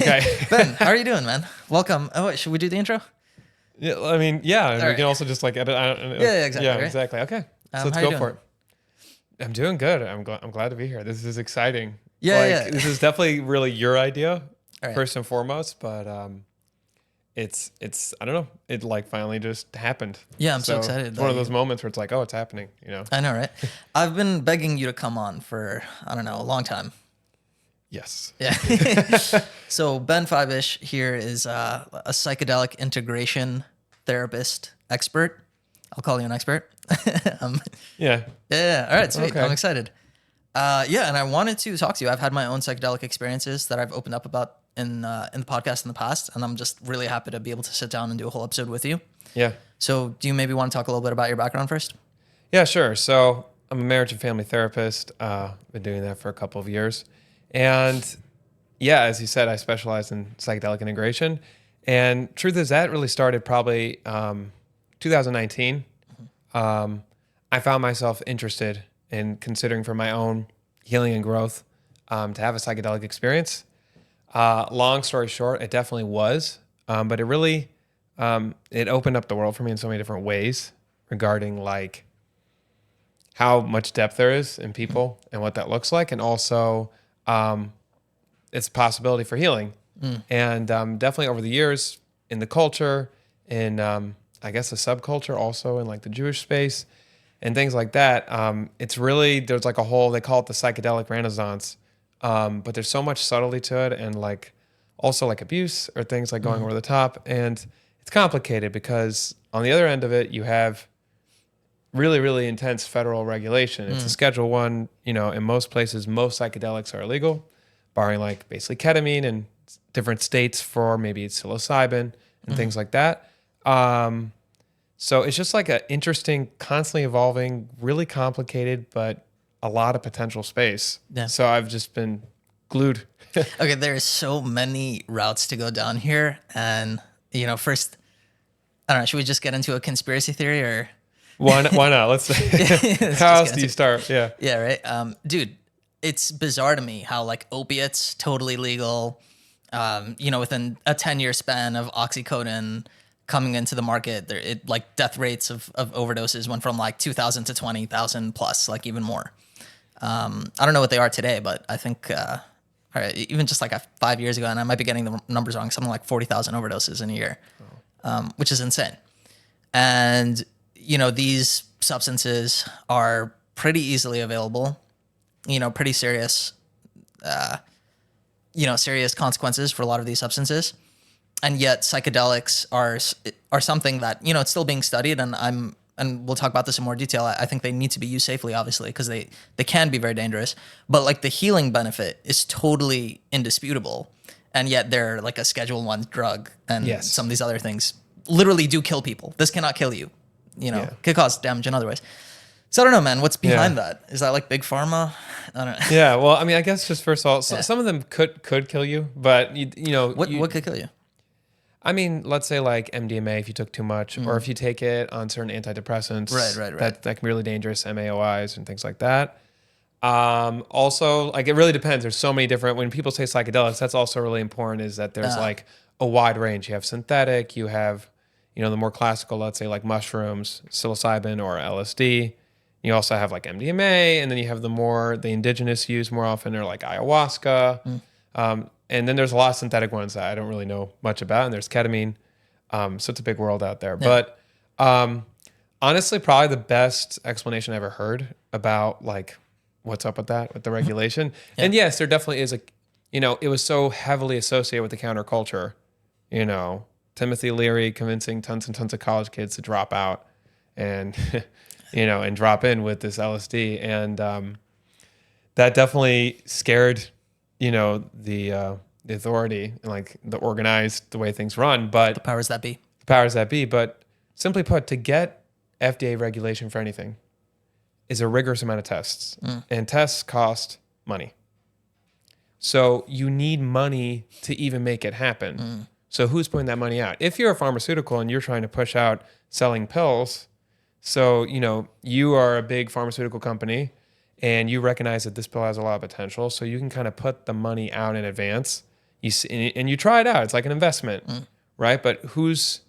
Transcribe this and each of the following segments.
Okay. Ben, how are you doing, man? Welcome. Oh, wait, should we do the intro? Yeah, I mean, yeah, and we right. can also just like edit. I don't, Yeah, exactly, Yeah, right? exactly. Okay, so let's how you go for doing? it. I'm doing good. I'm glad to be here. This is exciting. Yeah, Like yeah. this is definitely really your idea All right. first and foremost, but it's I don't know. It like finally just happened. Yeah, I'm so excited It's that one of those you- moments where it's like, oh, it's happening. You know? I know, right? I've been begging you to come on for, I don't know, a long time. Yes. Yeah. So Ben Pheibush here is a psychedelic integration therapist expert. I'll call you an expert. Yeah. Yeah. All right. Sweet. Okay. I'm excited. Yeah, and I wanted to talk to you. I've had my own psychedelic experiences that I've opened up about in the podcast in the past, and I'm just really happy to be able to sit down and do a whole episode with you. Yeah. So, do you maybe want to talk a little bit about your background first? Yeah, sure. So I'm a marriage and family therapist. Been doing that for a couple of years. And yeah, as you said, I specialize in psychedelic integration. And truth is that really started probably 2019. I found myself interested in considering for my own healing and growth to have a psychedelic experience. Long story short, it definitely was. But it really, it opened up the world for me in so many different ways regarding like how much depth there is in people and what that looks like. And also it's a possibility for healing. And definitely over the years in the culture, in I guess the subculture also in like the Jewish space and things like that, it's really, there's like a whole, they call it the psychedelic renaissance. But there's so much subtlety to it and like also like abuse or things like going over the top. And it's complicated because on the other end of it, you have really, really intense federal regulation. It's a Schedule 1, you know, in most places, most psychedelics are illegal, barring like basically ketamine and different states for maybe it's psilocybin and things like that. So it's just like an interesting, constantly evolving, really complicated, but a lot of potential space. Yeah. So I've just been glued. Okay, there's so many routes to go down here. And, first, I don't know, should we just get into a conspiracy theory or? Why not? Let's Let's how just else get do you into- start? Yeah. Yeah, right. Dude, it's bizarre to me how like opiates totally legal. Within a 10-year span of oxycodone coming into the market, like death rates of overdoses went from like 2,000 to 20,000 plus, like even more. I don't know what they are today, but I think even just like 5 years ago, and I might be getting the numbers wrong, something like 40,000 overdoses in a year, which is insane. And these substances are pretty easily available. Pretty serious, serious consequences for a lot of these substances. And yet psychedelics are something that, it's still being studied, and we'll talk about this in more detail. I think they need to be used safely, obviously, because they can be very dangerous. But like the healing benefit is totally indisputable. And yet they're like a Schedule 1 drug, and Yes. some of these other things literally do kill people. This cannot kill you, Yeah. could cause damage in other ways. So I don't know, man, what's behind Yeah. that? Is that like big pharma? I don't know. Yeah. Well, I mean, I guess just first of all, Yeah. some of them could kill you, but What could kill you? I mean, let's say like MDMA if you took too much, or if you take it on certain antidepressants. Right. That can be really dangerous, MAOIs and things like that. Also, like it really depends. There's so many different. When people say psychedelics, that's also really important. Is that there's like a wide range. You have synthetic. You have, the more classical. Let's say like mushrooms, psilocybin, or LSD. You also have like MDMA, and then you have the indigenous use more often, or like ayahuasca. And then there's a lot of synthetic ones that I don't really know much about. And there's ketamine. So it's a big world out there. Yeah. But honestly, probably the best explanation I ever heard about like what's up with that, with the regulation. Yeah. And yes, there definitely is it was so heavily associated with the counterculture. Timothy Leary convincing tons and tons of college kids to drop out and, and drop in with this LSD. And that definitely scared the authority and like the way things run, but The powers that be. the powers that be. But simply put, to get FDA regulation for anything is a rigorous amount of tests, and tests cost money. So you need money to even make it happen. So who's putting that money out? If you're a pharmaceutical and you're trying to push out selling pills, so you are a big pharmaceutical company and you recognize that this pill has a lot of potential, so you can kind of put the money out in advance. and you try it out. It's like an investment, right? But who's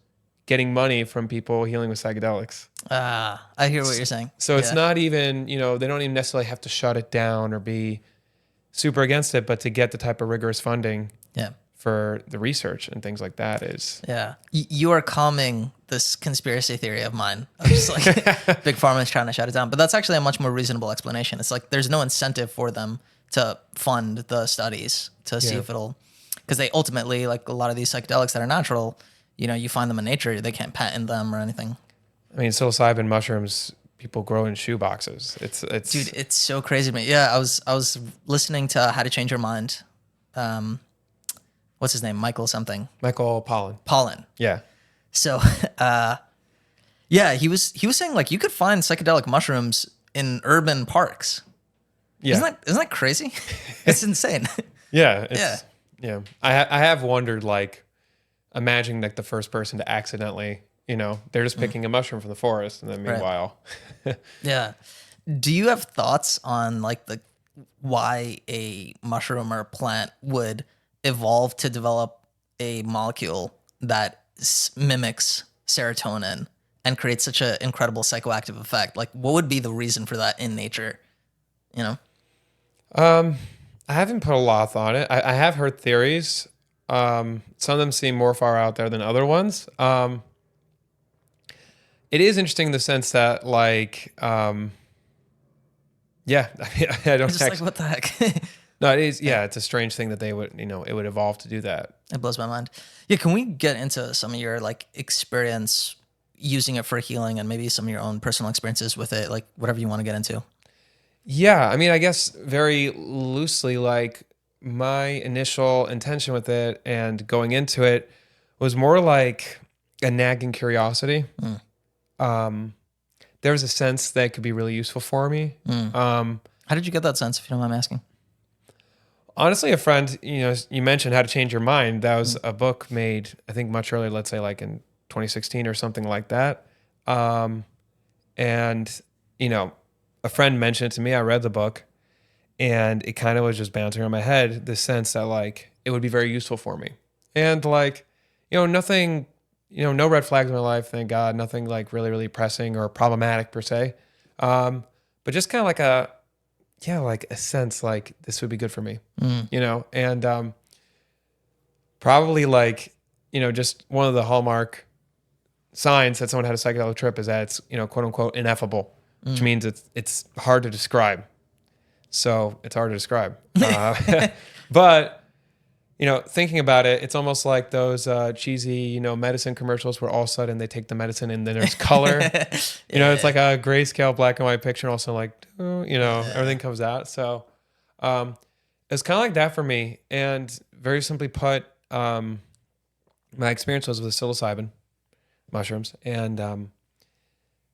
getting money from people healing with psychedelics? I hear what you're saying. So it's not even, they don't even necessarily have to shut it down or be super against it, but to get the type of rigorous funding for the research and things like that is... Yeah. You are calming this conspiracy theory of mine. I'm just like, Big Pharma is trying to shut it down. But that's actually a much more reasonable explanation. It's like there's no incentive for them to fund the studies to see if it'll... Because they ultimately, like a lot of these psychedelics that are natural, you find them in nature. They can't patent them or anything. I mean, psilocybin mushrooms, people grow in shoe boxes. It's Dude, it's so crazy to me. Yeah, I was listening to How to Change Your Mind. What's his name? Michael something. Michael Pollan. Yeah. So, he was saying like you could find psychedelic mushrooms in urban parks. Yeah. Isn't that crazy? It's insane. Yeah. I have wondered, like, imagining like the first person to accidentally, they're just picking a mushroom from the forest, and then meanwhile. Yeah. Do you have thoughts on like why a mushroom or a plant would evolve to develop a molecule that mimics serotonin and creates such an incredible psychoactive effect? Like, what would be the reason for that in nature? I haven't put a lot of thought on it. I have heard theories. Some of them seem more far out there than other ones. It is interesting in the sense that, like, I don't just like, what the heck? No, it is. Yeah, it's a strange thing that they would, it would evolve to do that. It blows my mind. Yeah, can we get into some of your like experience using it for healing and maybe some of your own personal experiences with it, like whatever you want to get into? Yeah, I mean, I guess very loosely, like my initial intention with it and going into it was more like a nagging curiosity. There was a sense that it could be really useful for me. How did you get that sense, if you don't mind me asking? Honestly, a friend, you mentioned How to Change Your Mind. That was a book made, I think, much earlier, let's say like in 2016 or something like that. And, a friend mentioned it to me. I read the book, and it kind of was just bouncing around my head, the sense that like it would be very useful for me. And like, nothing, no red flags in my life, thank God. Nothing like really, really pressing or problematic per se. But just kind of like like a sense like this would be good for me, and probably like, just one of the hallmark signs that someone had a psychedelic trip is that it's, quote unquote, ineffable, which means it's hard to describe. So it's hard to describe. But, thinking about it, it's almost like those cheesy, medicine commercials where all of a sudden they take the medicine and then there's color. It's like a grayscale black and white picture, and also like, everything comes out. So it's kind of like that for me. And very simply put, my experience was with psilocybin mushrooms. And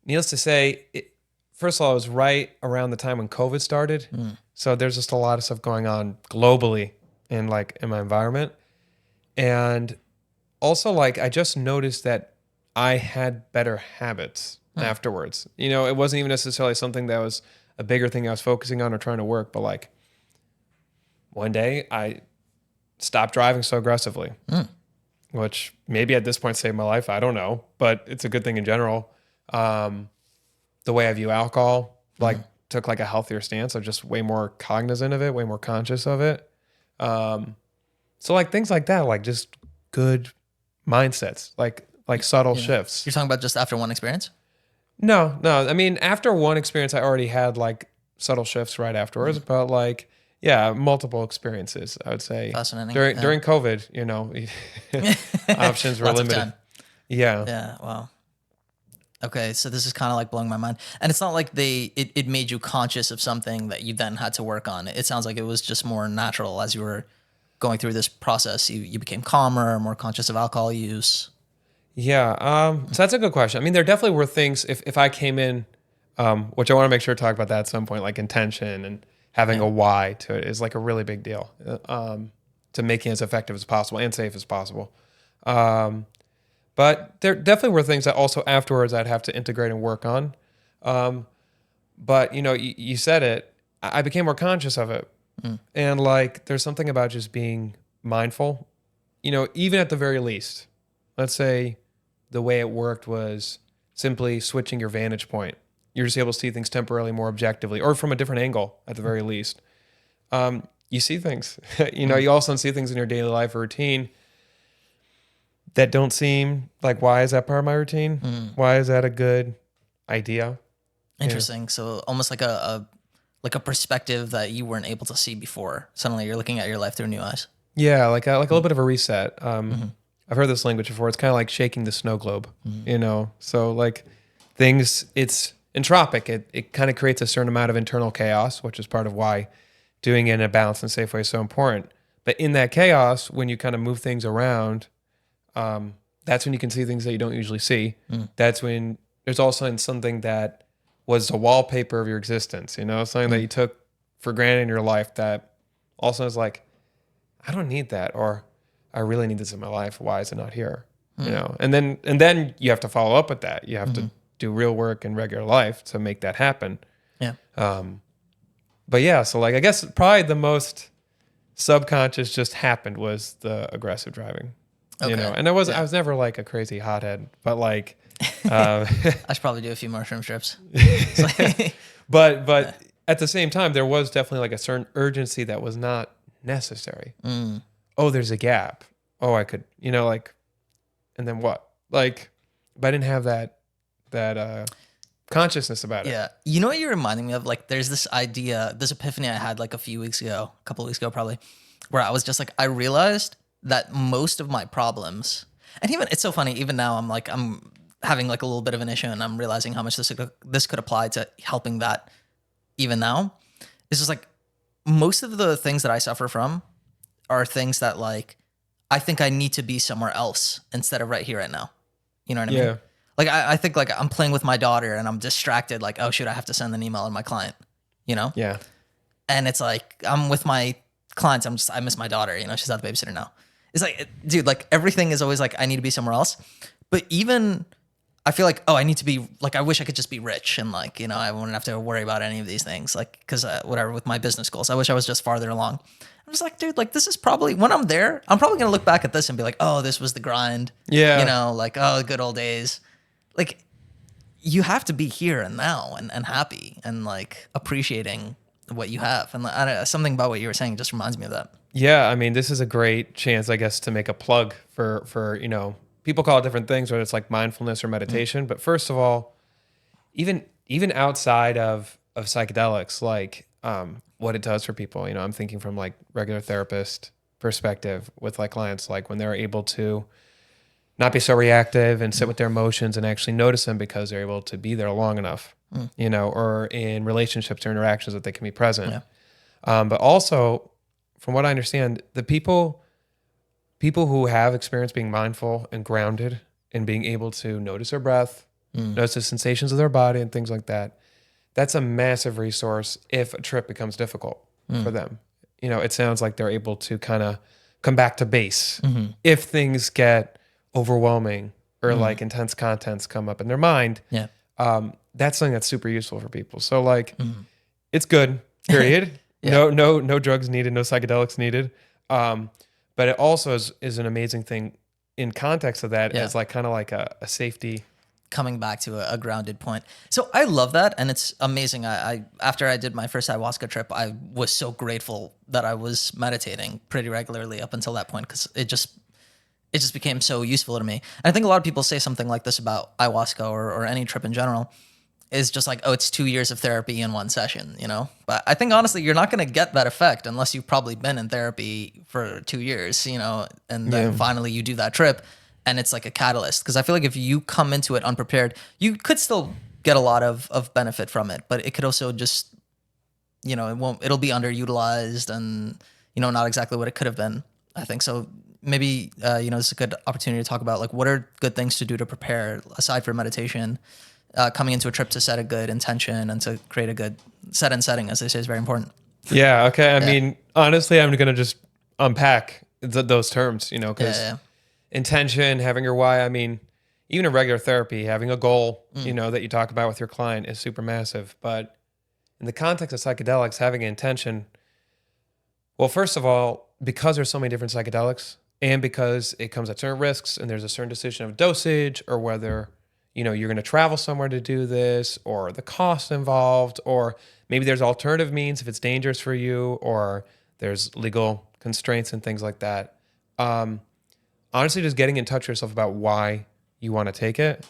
needless to say, first of all, it was right around the time when COVID started. So there's just a lot of stuff going on globally in my environment. And also, like, I just noticed that I had better habits afterwards. It wasn't even necessarily something that was a bigger thing I was focusing on or trying to work, but like one day I stopped driving so aggressively, which maybe at this point saved my life. I don't know, but it's a good thing in general. The way I view alcohol, like, took like a healthier stance. I'm just way more cognizant of it, way more conscious of it. So like things like that, like just good mindsets, like subtle shifts. You're talking about just after one experience? No. I mean, after one experience, I already had like subtle shifts right afterwards, but like, multiple experiences, I would say. Fascinating. During COVID, options were limited. Yeah. Wow. Okay, so this is kind of like blowing my mind. And it's not like it made you conscious of something that you then had to work on. It sounds like it was just more natural as you were going through this process. You became calmer, more conscious of alcohol use. Yeah, so that's a good question. I mean, there definitely were things, if I came in, which I want to make sure to talk about that at some point, like intention and having a why to it is like a really big deal, to making it as effective as possible and safe as possible. But there definitely were things that also afterwards I'd have to integrate and work on. But, you said it, I became more conscious of it. And like, there's something about just being mindful, even at the very least, let's say the way it worked was simply switching your vantage point. You're just able to see things temporarily more objectively or from a different angle at the very least. You see things, you also see things in your daily life or routine that don't seem like, why is that part of my routine? Why is that a good idea? Interesting. Yeah. So almost like a perspective that you weren't able to see before. Suddenly you're looking at your life through new eyes. Yeah, like a little bit of a reset. I've heard this language before. It's kind of like shaking the snow globe, So like things, it's entropic. It kind of creates a certain amount of internal chaos, which is part of why doing it in a balanced and safe way is so important. But in that chaos, when you kind of move things around, that's when you can see things that you don't usually see. That's when there's also something that was the wallpaper of your existence, something that you took for granted in your life that also is like, I don't need that, or I really need this in my life. Why is it not here? And then you have to follow up with that. You have to do real work in regular life to make that happen. Yeah. But yeah, so like, I guess probably the most subconscious just happened was the aggressive driving, and I was never like a crazy hothead, but like, I should probably do a few more shrimp strips. But at the same time, there was definitely like a certain urgency that was not necessary. Oh, there's a gap. Oh, I could, and then what? Like, but I didn't have that consciousness about it. Yeah. You know what you're reminding me of? Like, there's this idea, this epiphany I had like a couple weeks ago probably, where I was just like, I realized that most of my problems, and even, it's so funny, even now I'm having like a little bit of an issue and I'm realizing how much this could apply to helping that even now. It's just like, most of the things that I suffer from are things that like, I think I need to be somewhere else instead of right here, right now. You know what I mean? Like, I think like I'm playing with my daughter and I'm distracted. Like, oh shoot, I have to send an email to my client, Yeah. And it's like, I'm with my clients. I miss my daughter, she's at the babysitter now. It's like, dude, like everything is always like, I need to be somewhere else. But even I feel like, I need to be like, I wish I could just be rich and like, I wouldn't have to worry about any of these things. Like, cause whatever, with my business goals, I wish I was just farther along. I'm just like, dude, like this is probably, when I'm there, I'm probably going to look back at this and be like, oh, this was the grind. Yeah. Like, oh, good old days. Like, you have to be here and now and happy and like appreciating what you have. And something about what you were saying just reminds me of that. Yeah. I mean, this is a great chance, I guess, to make a plug for people call it different things, whether it's like mindfulness or meditation. But first of all, even outside of psychedelics, like what it does for people, I'm thinking from like regular therapist perspective with like clients, like when they're able to not be so reactive and sit with their emotions and actually notice them because they're able to be there long enough, or in relationships or interactions that they can be present. Yeah. But also, from what I understand, the people who have experience being mindful and grounded and being able to notice their breath, notice the sensations of their body and things like that, that's a massive resource if a trip becomes difficult for them. It sounds like they're able to kind of come back to base if things get overwhelming or like intense contents come up in their mind. Yeah. That's something that's super useful for people. So like, it's good, period. Yeah. No drugs needed, no psychedelics needed. But it also is an amazing thing in context of that as like kind of like a safety. Coming back to a grounded point. So I love that. And it's amazing. I after I did my first ayahuasca trip, I was so grateful that I was meditating pretty regularly up until that point, because it just became so useful to me. And I think a lot of people say something like this about ayahuasca or any trip in general, is just like, oh, it's 2 years of therapy in one session, But I think honestly, you're not going to get that effect unless you've probably been in therapy for 2 years, and then finally you do that trip and it's like a catalyst. Because I feel like if you come into it unprepared, you could still get a lot of benefit from it, but it could also just, it'll be underutilized and, not exactly what it could have been, I think. So maybe, this is a good opportunity to talk about like, what are good things to do to prepare aside from meditation, coming into a trip, to set a good intention and to create a good setting, as they say, is very important. Yeah. Okay. I mean, honestly, I'm going to just unpack those terms, because intention, having your why, I mean, even in regular therapy, having a goal, that you talk about with your client is super massive. But in the context of psychedelics, having an intention, well, first of all, because there's so many different psychedelics and because it comes at certain risks and there's a certain decision of dosage or whether, you're going to travel somewhere to do this or the cost involved, or maybe there's alternative means if it's dangerous for you or there's legal constraints and things like that. Honestly, just getting in touch with yourself about why you want to take it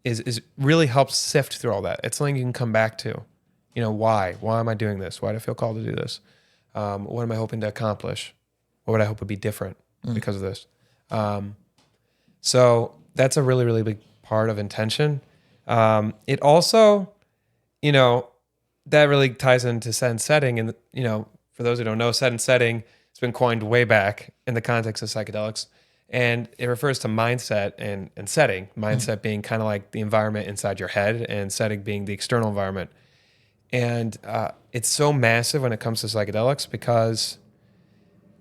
is really helps sift through all that. It's something you can come back to. Why? Why am I doing this? Why do I feel called to do this? What am I hoping to accomplish? What would I hope would be different because of this? So that's a really, really big part of intention. It also, that really ties into set and setting. And, for those who don't know, set and setting has been coined way back in the context of psychedelics. And it refers to mindset and setting. Mindset being kind of like the environment inside your head and setting being the external environment. And it's so massive when it comes to psychedelics because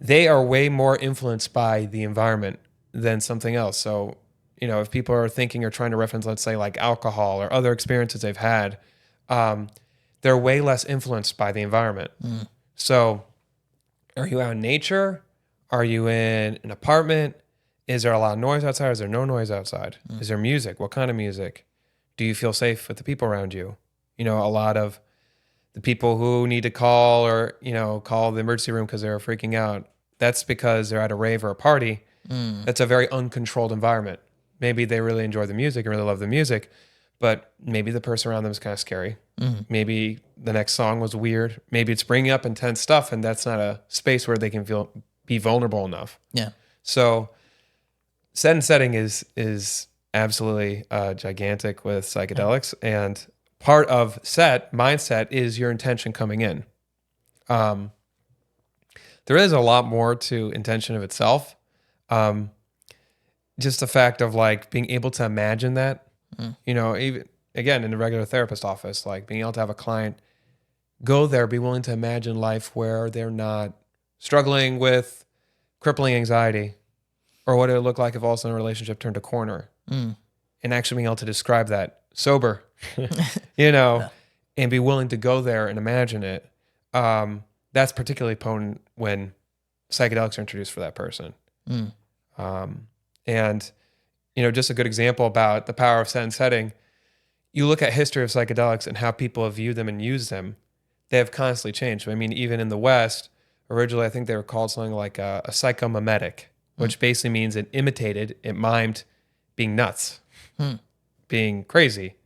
they are way more influenced by the environment than something else. So, if people are thinking or trying to reference, let's say like alcohol or other experiences they've had, they're way less influenced by the environment. So are you out in nature? Are you in an apartment? Is there a lot of noise outside? Is there no noise outside? Is there music? What kind of music? Do you feel safe with the people around you? A lot of the people who need to call or, call the emergency room because they're freaking out, that's because they're at a rave or a party. That's a very uncontrolled environment. Maybe they really enjoy the music and really love the music, but maybe the person around them is kind of scary. Maybe the next song was weird. Maybe it's bringing up intense stuff and that's not a space where they can be vulnerable enough. Yeah. So set and setting is absolutely gigantic with psychedelics. And part of mindset is your intention coming in. There is a lot more to intention of itself. Just the fact of like being able to imagine that, even again, in a regular therapist office, like being able to have a client go there, be willing to imagine life where they're not struggling with crippling anxiety or what it would look like if all of a sudden a relationship turned a corner and actually being able to describe that sober, and be willing to go there and imagine it. That's particularly potent when psychedelics are introduced for that person. And, just a good example about the power of set and setting, you look at history of psychedelics and how people have viewed them and used them, they have constantly changed. I mean, even in the West, originally I think they were called something like a psychomimetic, which basically means it mimed being nuts, being crazy.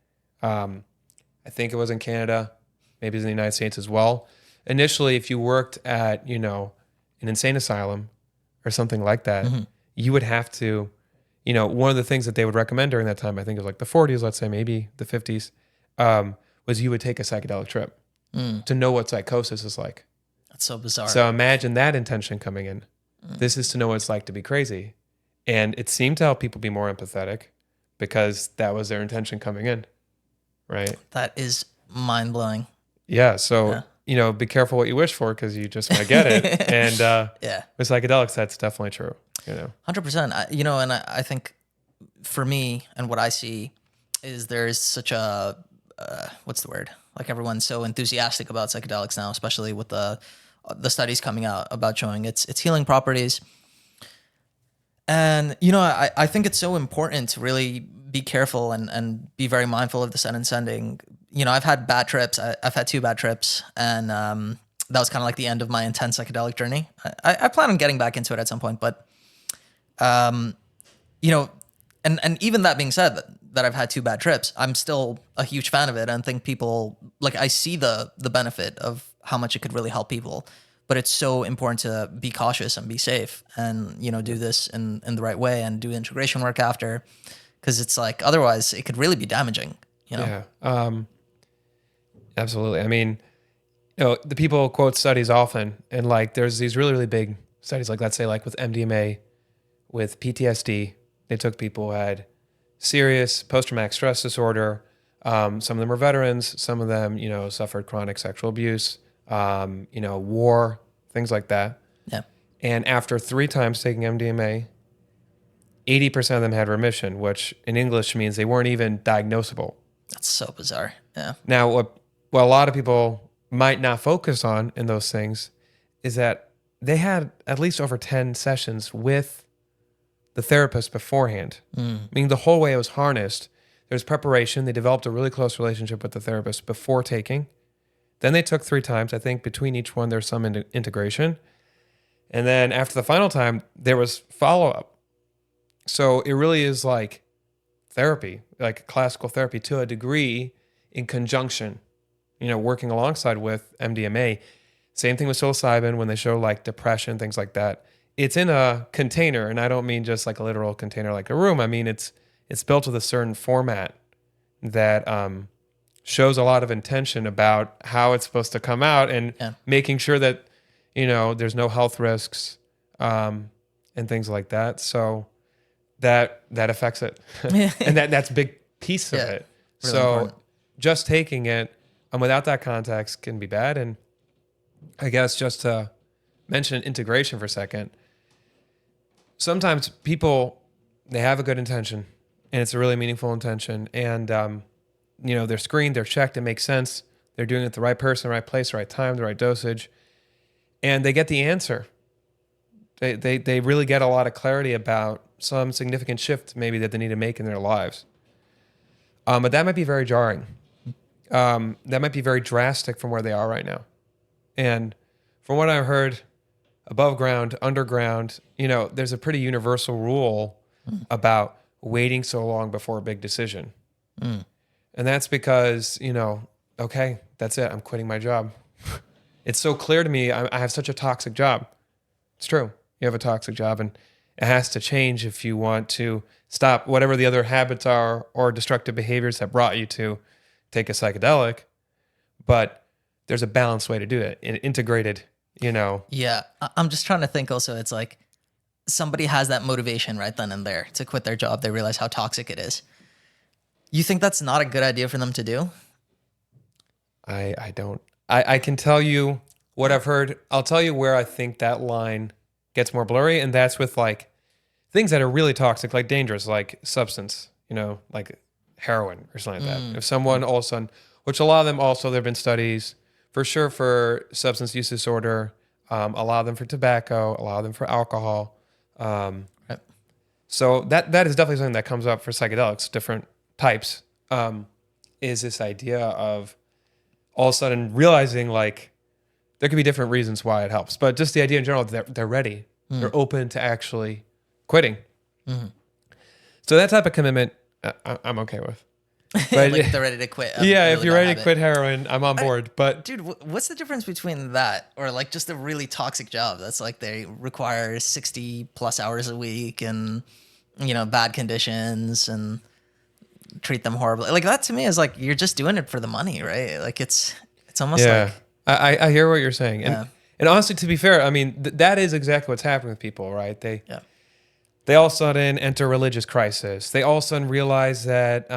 I think it was in Canada, maybe it's in the United States as well. Initially, if you worked at, an insane asylum or something like that, you would have to, one of the things that they would recommend during that time, I think it was like the 40s, let's say maybe the 50s, was you would take a psychedelic trip to know what psychosis is like. That's so bizarre. So imagine that intention coming in. This is to know what it's like to be crazy. And it seemed to help people be more empathetic because that was their intention coming in, right? That is mind-blowing. Yeah, so... be careful what you wish for because you just want to get it. And with psychedelics, that's definitely true. 100%. And I think for me and what I see is there's such a, what's the word? Like everyone's so enthusiastic about psychedelics now, especially with the studies coming out about showing its healing properties. And, I think it's so important to really be careful and be very mindful of the set and setting. I've had bad trips. I've had 2 bad trips, and that was kind of like the end of my intense psychedelic journey. I plan on getting back into it at some point, but, and even that being said, that I've had 2 bad trips, I'm still a huge fan of it and think people, like, I see the benefit of how much it could really help people. But it's so important to be cautious and be safe and, do this in the right way and do integration work after. Because it's like, otherwise it could really be damaging, Yeah, absolutely. I mean, the people quote studies often, and like there's these really, really big studies, like let's say like with MDMA, with PTSD, they took people who had serious post-traumatic stress disorder. Some of them are veterans. Some of them, suffered chronic sexual abuse, war, things like that. Yeah. And after 3 times taking MDMA, 80% of them had remission, which in English means they weren't even diagnosable. That's so bizarre. Yeah. Now, what a lot of people might not focus on in those things is that they had at least over 10 sessions with the therapist beforehand. Meaning the whole way it was harnessed, there's preparation. They developed a really close relationship with the therapist before taking. Then they took 3 times. I think between each one, there's some integration. And then after the final time, there was follow-up. So it really is like therapy, like classical therapy to a degree in conjunction, working alongside with MDMA. Same thing with psilocybin when they show like depression, things like that. It's in a container, and I don't mean just like a literal container like a room. I mean, it's built with a certain format that shows a lot of intention about how it's supposed to come out and making sure that, there's no health risks and things like that. So that affects it. And that's a big piece of it. Really so important. Just taking it without that context can be bad. And I guess just to mention integration for a second, sometimes people, they have a good intention and it's a really meaningful intention. And, they're screened, they're checked, it makes sense. They're doing it with the right person, the right place, the right time, the right dosage. And they get the answer. They really get a lot of clarity about some significant shift maybe that they need to make in their lives. But that might be very jarring. That might be very drastic from where they are right now. And from what I've heard, above ground, underground, there's a pretty universal rule about waiting so long before a big decision. And that's because, okay, that's it. I'm quitting my job. It's so clear to me. I have such a toxic job. It's true. You have a toxic job, and it has to change if you want to stop whatever the other habits are or destructive behaviors that brought you to take a psychedelic. But there's a balanced way to do it, integrated, Yeah. I'm just trying to think also, it's like somebody has that motivation right then and there to quit their job. They realize how toxic it is. You think that's not a good idea for them to do? I don't. I can tell you what I've heard. I'll tell you where I think that line gets more blurry, and that's with like things that are really toxic, like dangerous, like substance, like heroin or something like that. If someone all of a sudden, which a lot of them also, there have been studies for sure for substance use disorder, a lot of them for tobacco, a lot of them for alcohol. Right. So that is definitely something that comes up for psychedelics, different types, is this idea of all of a sudden realizing like there could be different reasons why it helps, but just the idea in general that they're ready, they're open to actually quitting. So that type of commitment, I'm okay with. But Like they're ready to quit. if you're ready to quit heroin, I'm on board. But dude, what's the difference between that or like just a really toxic job that's like they require 60 plus hours a week and bad conditions and treat them horribly? Like that to me is like you're just doing it for the money, right? Like it's almost like I hear what you're saying, and honestly, to be fair, I mean that is exactly what's happening with people, right? They all of a sudden enter religious crisis. They all of a sudden realize that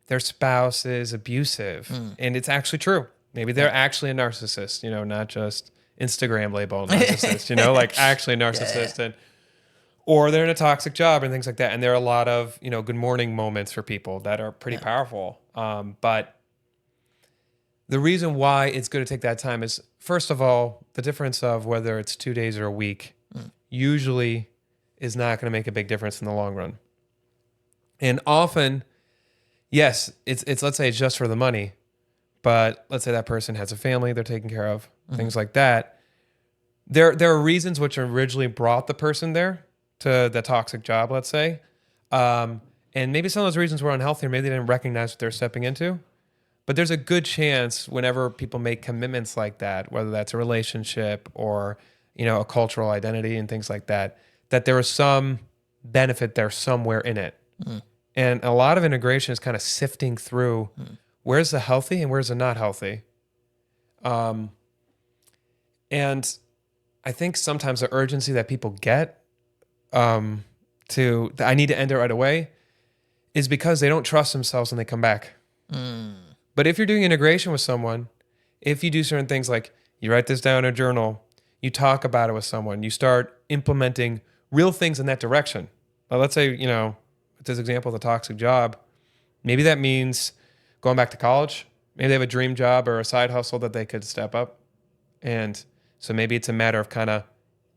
their spouse is abusive, and it's actually true. Maybe they're actually a narcissist, not just Instagram labeled narcissist, like actually a narcissist, and or they're in a toxic job and things like that. And there are a lot of good morning moments for people that are pretty powerful. But the reason why it's good to take that time is, first of all, the difference of whether it's 2 days or a week usually is not going to make a big difference in the long run. And often, yes, it's let's say it's just for the money, but let's say that person has a family they're taking care of, things like that. There are reasons which originally brought the person there to the toxic job, let's say. And maybe some of those reasons were unhealthy, or maybe they didn't recognize what they're stepping into. But there's a good chance whenever people make commitments like that, whether that's a relationship or, a cultural identity and things like that, that there is some benefit there somewhere in it. And a lot of integration is kind of sifting through where's the healthy and where's the not healthy. And I think sometimes the urgency that people get I need to end it right away is because they don't trust themselves when they come back. But if you're doing integration with someone, if you do certain things like you write this down in a journal, you talk about it with someone, you start implementing real things in that direction. Let's say, with this example of the toxic job, maybe that means going back to college. Maybe they have a dream job or a side hustle that they could step up and So maybe it's a matter of kind of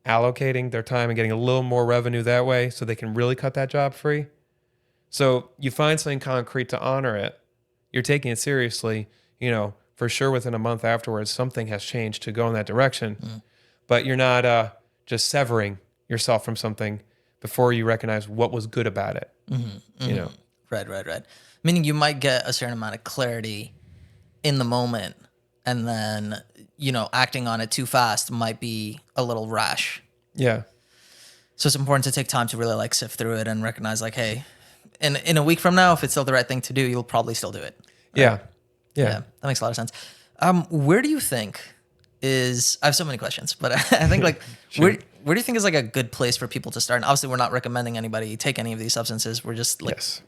allocating their time and getting a little more revenue that way so they can really cut that job free. So you find something concrete to honor it. You're taking it seriously, for sure within a month afterwards, something has changed to go in that direction. But you're not just severing yourself from something before you recognize what was good about it. Right. Meaning you might get a certain amount of clarity in the moment, and then, acting on it too fast might be a little rash. Yeah. So it's important to take time to really like sift through it and recognize like, hey, in a week from now, if it's still the right thing to do, you'll probably still do it. Right? Yeah. That makes a lot of sense. Where do you think is, I have so many questions, but I think like, Sure. where do you think is like a good place for people to start? And obviously we're not recommending anybody take any of these substances. We're just like, Yes.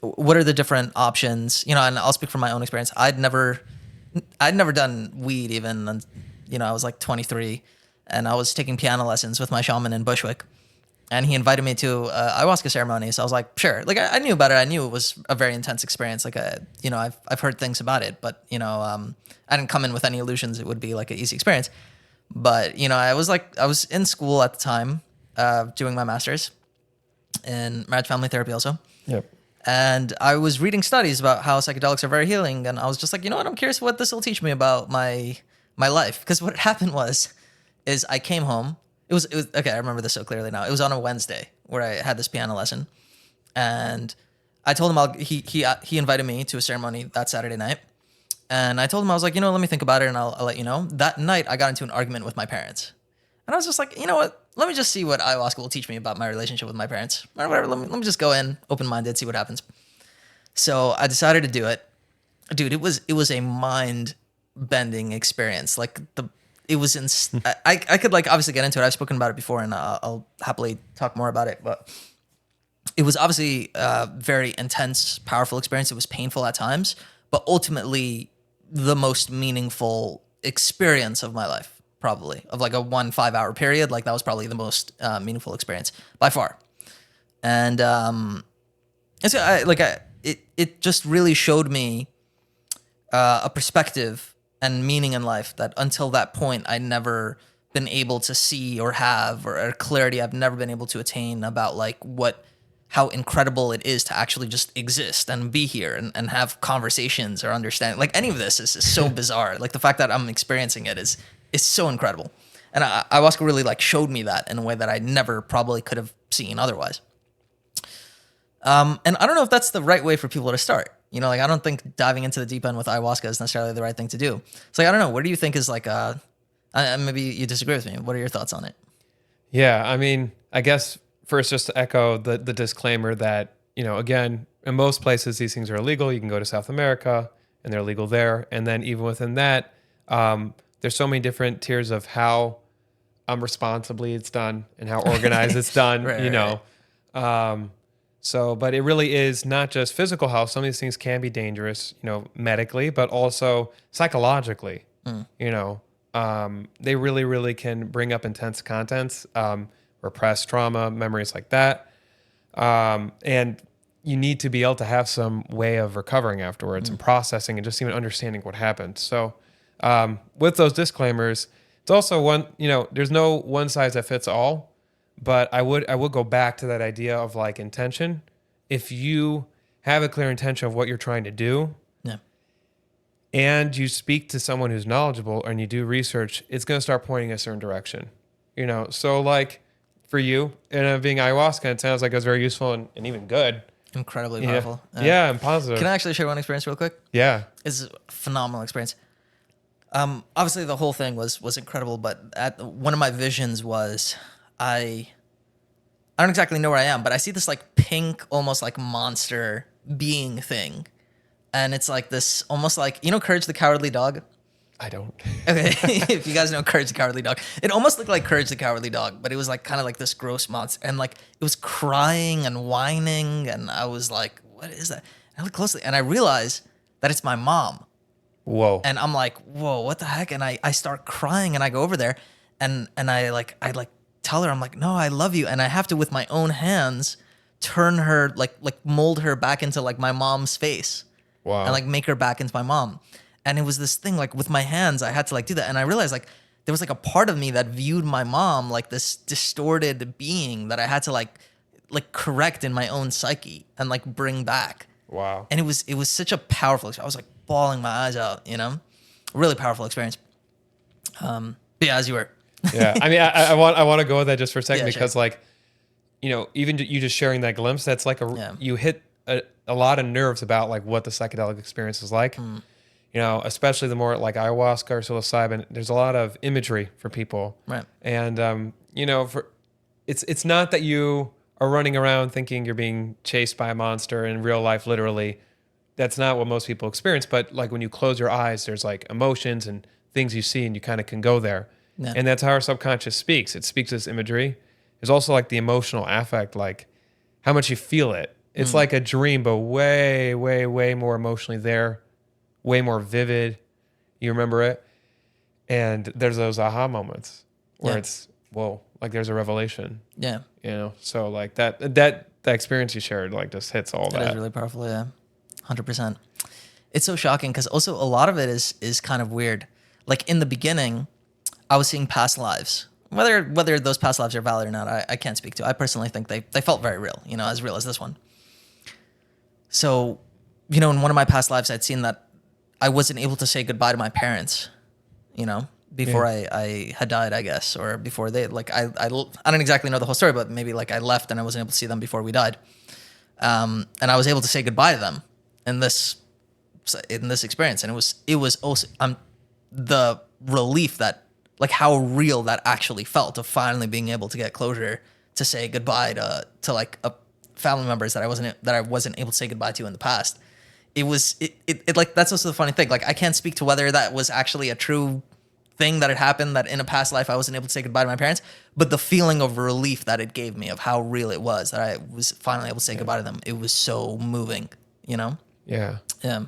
What are the different options? And I'll speak from my own experience. I'd never done weed even, and I was like 23, and I was taking piano lessons with my shaman in Bushwick, and he invited me to ayahuasca ceremony. So I was like, sure. Like I knew about it. I knew it was a very intense experience. Like I've heard things about it, but I didn't come in with any illusions. It would be like an easy experience. But I was in school at the time, doing my master's in marriage family therapy also. Yep. And I was reading studies about how psychedelics are very healing, and I was just like, what? I'm curious what this will teach me about my life. Because what happened is I came home. It was okay. I remember this so clearly now. It was on a Wednesday where I had this piano lesson, and I told him he invited me to a ceremony that Saturday night, and I told him I was like, let me think about it, and I'll let you know. That night I got into an argument with my parents, and I was just like, what? Let me just see what ayahuasca will teach me about my relationship with my parents. Or whatever. Let me just go in open-minded, see what happens. So I decided to do it. Dude, it was a mind-bending experience. Like I could like obviously get into it. I've spoken about it before, and I'll happily talk more about it. But it was obviously a very intense, powerful experience. It was painful at times, but ultimately the most meaningful experience of my life. Probably of like a 5-hour period. Like that was probably the most meaningful experience by far. And it just really showed me a perspective and meaning in life that until that point I'd never been able to see or have, or clarity I've never been able to attain about like how incredible it is to actually just exist and be here and have conversations or understand. Like any of this is so bizarre. Like the fact that I'm experiencing it is so incredible. And ayahuasca really like showed me that in a way that I never probably could have seen otherwise. And I don't know if that's the right way for people to start. Like I don't think diving into the deep end with ayahuasca is necessarily the right thing to do. So like, I don't know. What do you think is like, maybe you disagree with me. What are your thoughts on it? Yeah. I mean, I guess first just to echo the disclaimer that, again, in most places, these things are illegal. You can go to South America and they're legal there. And then even within that, there's so many different tiers of how responsibly it's done and how organized it's done, Right. But it really is not just physical health. Some of these things can be dangerous, medically, but also psychologically. They really, really can bring up intense contents, repressed trauma, memories like that. And you need to be able to have some way of recovering afterwards and processing and just even understanding what happened. So, with those disclaimers, it's also there's no one size that fits all, but I would go back to that idea of like intention. If you have a clear intention of what you're trying to do, Yeah. and you speak to someone who's knowledgeable and you do research, it's going to start pointing a certain direction, So like for you, being ayahuasca, it sounds like it was very useful and even good. Incredibly powerful. Yeah, and positive. Can I actually share one experience real quick? Yeah. It's a phenomenal experience. Obviously the whole thing was incredible, but one of my visions was I don't exactly know where I am, but I see this like pink, almost like monster being thing. And it's like this, almost like, Courage the Cowardly Dog? I don't. Okay, if you guys know Courage the Cowardly Dog. It almost looked like Courage the Cowardly Dog, but it was like kind of like this gross monster. And like it was crying and whining, and I was like, what is that? And I looked closely and I realized that it's my mom. Whoa. And I'm like, whoa, what the heck? And I start crying, and I go over there and I tell her, I'm like, no, I love you. And I have to, with my own hands, turn her, like mold her back into like my mom's face. Wow. And like make her back into my mom. And it was this thing like with my hands, I had to like do that. And I realized like there was like a part of me that viewed my mom like this distorted being that I had to like correct in my own psyche and like bring back. Wow. And it was such a powerful experience. I was like bawling my eyes out, you know? Really powerful experience. But yeah, as you were. Yeah. I mean, I want to go with that just for a second Yeah, because sure. like, you know, even you just sharing that glimpse, that's like Yeah. you hit a lot of nerves about like what the psychedelic experience is like. You know, especially the more like ayahuasca or psilocybin, there's a lot of imagery for people. Right. And, you know, it's not that you are running around thinking you're being chased by a monster in real life, literally. That's not what most people experience. But like when you close your eyes, there's like emotions and things you see and you kind of can go there. Yeah. And that's how our subconscious speaks. It speaks this imagery. There's also like the emotional affect, like how much you feel it. It's like a dream, but way, way, way more emotionally there, way more vivid. You remember it. And there's those aha moments where it's, whoa, like there's a revelation. Yeah. You know, so like that experience you shared like just hits all That that. is really powerful, yeah. 100%. It's so shocking because also a lot of it is kind of weird. Like in the beginning, I was seeing past lives. Whether those past lives are valid or not, I can't speak to. I personally think they felt very real, you know, as real as this one. So, you know, in one of my past lives, I'd seen that I wasn't able to say goodbye to my parents, you know, before I had died, I guess, or before they, like, I don't exactly know the whole story, but maybe like I left and I wasn't able to see them before we died. And I was able to say goodbye to them in this experience. And it was also, the relief that, like how real that actually felt of finally being able to get closure to say goodbye to like family members that I wasn't able to say goodbye to in the past. It was like, that's also the funny thing. Like I can't speak to whether that was actually a true thing that had happened, that in a past life I wasn't able to say goodbye to my parents, but the feeling of relief that it gave me of how real it was that I was finally able to say goodbye to them. It was so moving, you know? Yeah. Yeah.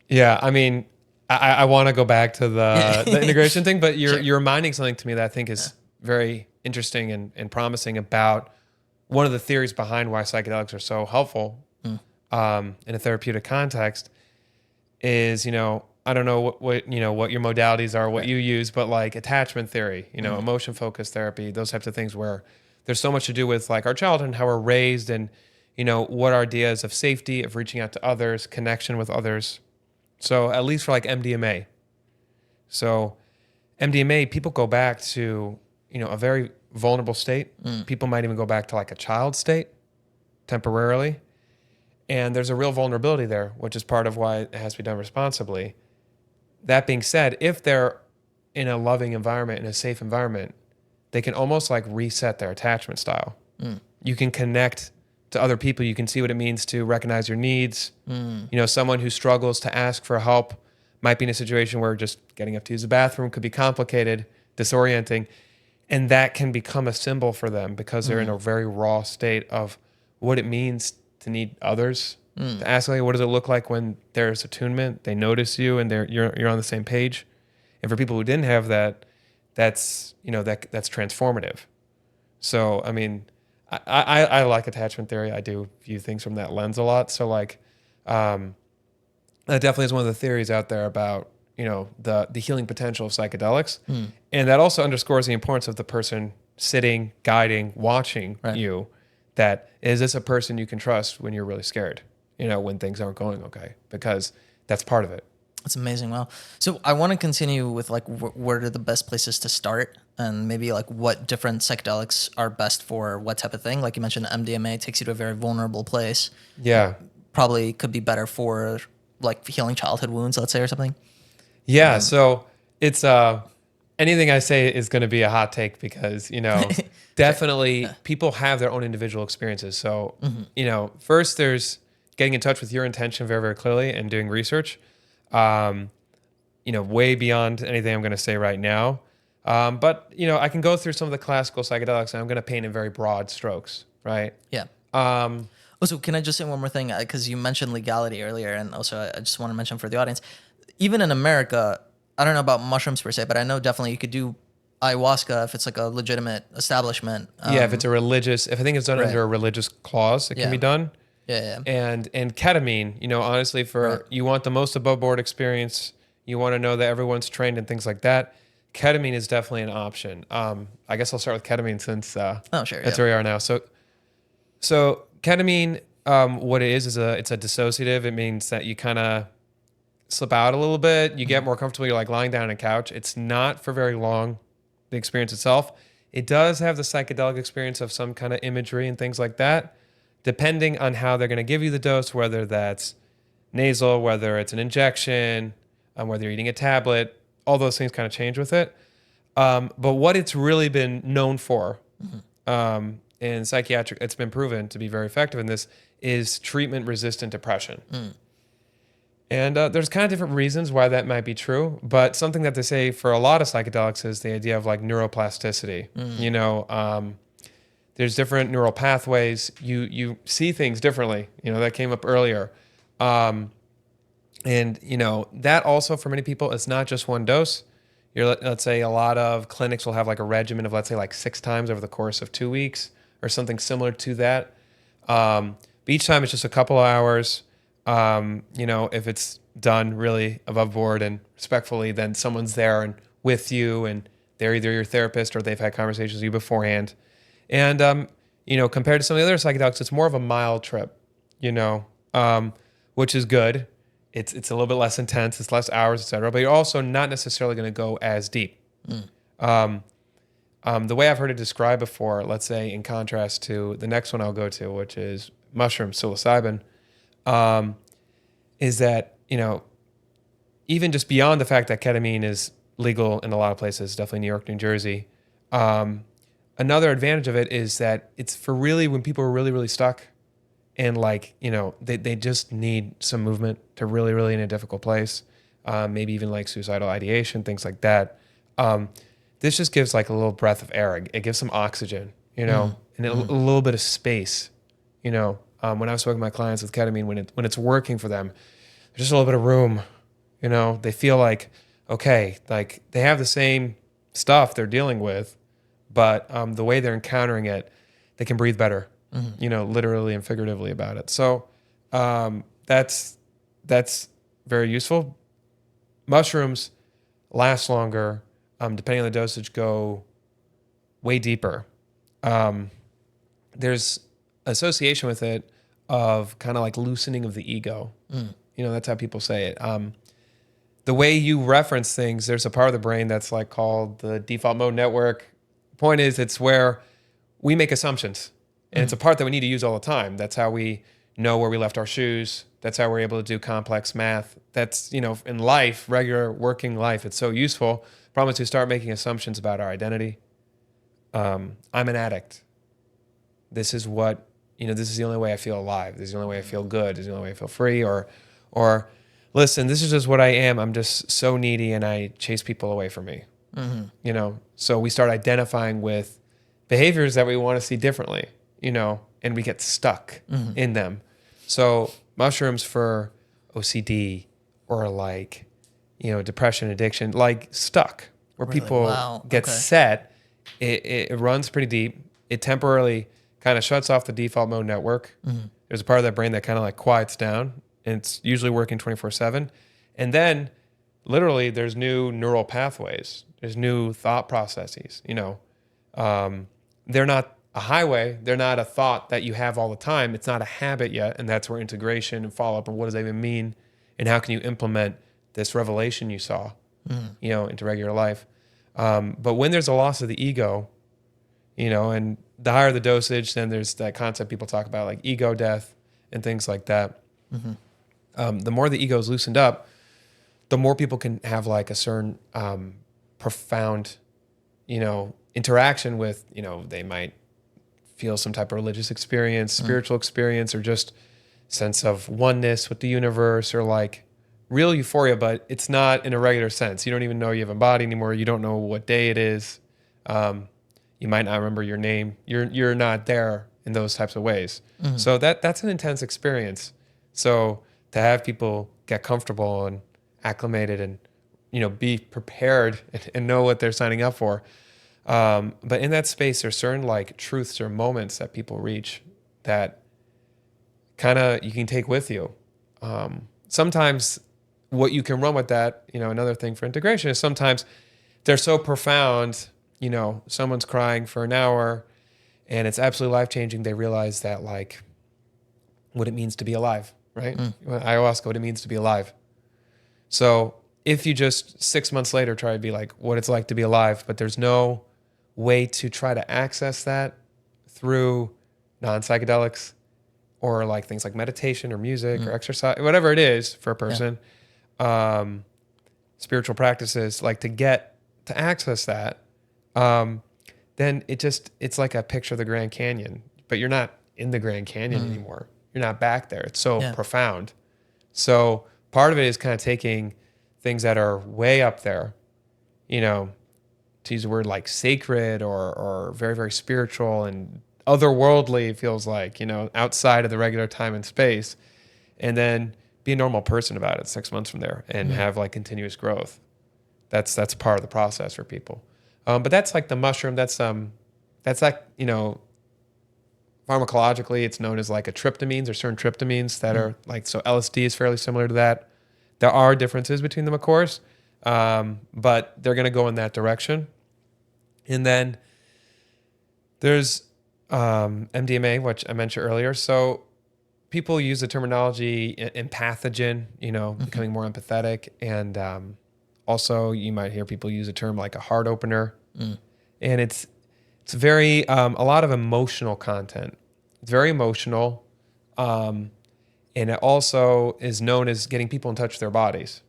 Yeah. I mean, I want to go back to the integration thing, but you're Sure. you're reminding something to me that I think is very interesting and promising about one of the theories behind why psychedelics are so helpful in a therapeutic context is, you know, I don't know what you know what your modalities are, what you use, but like attachment theory, you know, emotion focused therapy, those types of things where there's so much to do with like our childhood and how we're raised and, you know, what our ideas of safety, of reaching out to others, connection with others. So at least for like MDMA. So MDMA, people go back to, you know, a very vulnerable state. People might even go back to like a child state temporarily. And there's a real vulnerability there, which is part of why it has to be done responsibly. That being said, if they're in a loving environment, in a safe environment, they can almost like reset their attachment style. You can connect to other people. You can see what it means to recognize your needs. You know, someone who struggles to ask for help might be in a situation where just getting up to use the bathroom could be complicated, disorienting. And that can become a symbol for them because they're in a very raw state of what it means to need others. To ask, like, what does it look like when there's attunement? They notice you and you're on the same page. And for people who didn't have that, that's, you know, that's transformative. So, I mean, I like attachment theory. I do view things from that lens a lot. So like, that definitely is one of the theories out there about, you know, the healing potential of psychedelics. And that also underscores the importance of the person sitting, guiding, watching you. That is this a person you can trust when you're really scared, you know, when things aren't going okay, because that's part of it. That's amazing. Wow. So I want to continue with like where are the best places to start and maybe like what different psychedelics are best for what type of thing. Like you mentioned, MDMA takes you to a very vulnerable place. Yeah. Probably could be better for like healing childhood wounds, let's say, or something. Yeah. So it's, anything I say is going to be a hot take because, you know, definitely people have their own individual experiences. So, you know, first there's getting in touch with your intention very, very clearly and doing research. You know, way beyond anything I'm going to say right now. But, you know, I can go through some of the classical psychedelics and I'm going to paint in very broad strokes, right? Yeah. Also, can I just say one more thing? Because you mentioned legality earlier, and also I just want to mention for the audience, even in America, I don't know about mushrooms per se, but I know definitely you could do ayahuasca if it's like a legitimate establishment. Yeah, if it's a religious, if I think it's done under a religious clause, it can be done. Yeah. And ketamine, you know, honestly, for you want the most above board experience, you want to know that everyone's trained and things like that, ketamine is definitely an option. I guess I'll start with ketamine since Oh, sure. that's Yeah. where we are now. So ketamine, what it is it's a dissociative. It means that you kind of slip out a little bit. You get more comfortable. You're like lying down on a couch. It's not for very long, the experience itself. It does have the psychedelic experience of some kind of imagery and things like that, depending on how they're going to give you the dose, whether that's nasal, whether it's an injection, whether you're eating a tablet. All those things kind of change with it. But what it's really been known for, in psychiatric, it's been proven to be very effective in this, is treatment-resistant depression. And there's kind of different reasons why that might be true, but something that they say for a lot of psychedelics is the idea of like neuroplasticity. There's different neural pathways. You see things differently. That came up earlier. And that also for many people, it's not just one dose. Let's say a lot of clinics will have like a regimen of, let's say, like 6 times over the course of 2 weeks or something similar to that. But each time it's just a couple of hours. If it's done really above board and respectfully, then someone's there and with you, and they're either your therapist or they've had conversations with you beforehand. And, compared to some of the other psychedelics, it's more of a mild trip, which is good. It's a little bit less intense. It's less hours, et cetera, but you're also not necessarily going to go as deep. The way I've heard it described before, let's say in contrast to the next one I'll go to, which is mushroom psilocybin, is that, even just beyond the fact that ketamine is legal in a lot of places, definitely New York, New Jersey, another advantage of it is that it's for really when people are really, really stuck and they just need some movement to really, really in a difficult place, maybe even like suicidal ideation, things like that. This just gives like a little breath of air. It gives some oxygen, and a little bit of space, when I was working with my clients with ketamine, when it's working for them, there's just a little bit of room, they feel like, okay, like they have the same stuff they're dealing with, but the way they're encountering it, they can breathe better, literally and figuratively about it. So that's very useful. Mushrooms last longer, depending on the dosage, go way deeper. There's association with it of kind of like loosening of the ego. That's how people say it. The way you reference things, there's a part of the brain that's like called the default mode network. Point is, it's where we make assumptions, and it's a part that we need to use all the time. That's how we know where we left our shoes. That's how we're able to do complex math. That's, in life, regular working life, it's so useful. Problem is we start making assumptions about our identity. I'm an addict. This is what, this is the only way I feel alive. This is the only way I feel good. This is the only way I feel free. Or listen, this is just what I am. I'm just so needy and I chase people away from me. So we start identifying with behaviors that we want to see differently, and we get stuck in them. So mushrooms for OCD or like, depression, addiction, like stuck, where Really? people Wow. get Okay. set. It runs pretty deep. It temporarily kind of shuts off the default mode network. There's a part of that brain that kind of like quiets down, and it's usually working 24/7. And then literally there's new neural pathways. There's new thought processes, they're not a highway. They're not a thought that you have all the time. It's not a habit yet. And that's where integration and follow up and what does that even mean? And how can you implement this revelation you saw, into regular life? But when there's a loss of the ego, and the higher the dosage, then there's that concept people talk about like ego death and things like that. The more the ego is loosened up, the more people can have like a certain profound, interaction with, they might feel some type of religious experience, spiritual experience, or just sense of oneness with the universe, or like real euphoria, but it's not in a regular sense. You don't even know you have a body anymore. You don't know what day it is. You might not remember your name. You're not there in those types of ways. So that's an intense experience. So to have people get comfortable and acclimated and, be prepared and know what they're signing up for. But in that space, there's certain like truths or moments that people reach that kind of you can take with you. Sometimes what you can run with that, another thing for integration is sometimes they're so profound, someone's crying for an hour and it's absolutely life-changing. They realize that like what it means to be alive, right? Ayahuasca, what it means to be alive. So if you just 6 months later try to be like what it's like to be alive, but there's no way to try to access that through non-psychedelics or like things like meditation or music or exercise, whatever it is for a person, spiritual practices, like to access that, then it's like a picture of the Grand Canyon, but you're not in the Grand Canyon anymore. You're not back there. It's so profound. So part of it is kind of taking things that are way up there, to use the word like sacred or very, very spiritual and otherworldly, feels like, outside of the regular time and space, and then be a normal person about it 6 months from there and have like continuous growth. That's part of the process for people. But that's like the mushroom. That's like, pharmacologically, it's known as like a tryptamines or certain tryptamines that are like, so LSD is fairly similar to that. There are differences between them, of course, but they're going to go in that direction. And then there's MDMA, which I mentioned earlier. So people use the terminology empathogen, becoming more empathetic. And also you might hear people use a term like a heart opener. And it's very, a lot of emotional content. It's very emotional. And it also is known as getting people in touch with their bodies.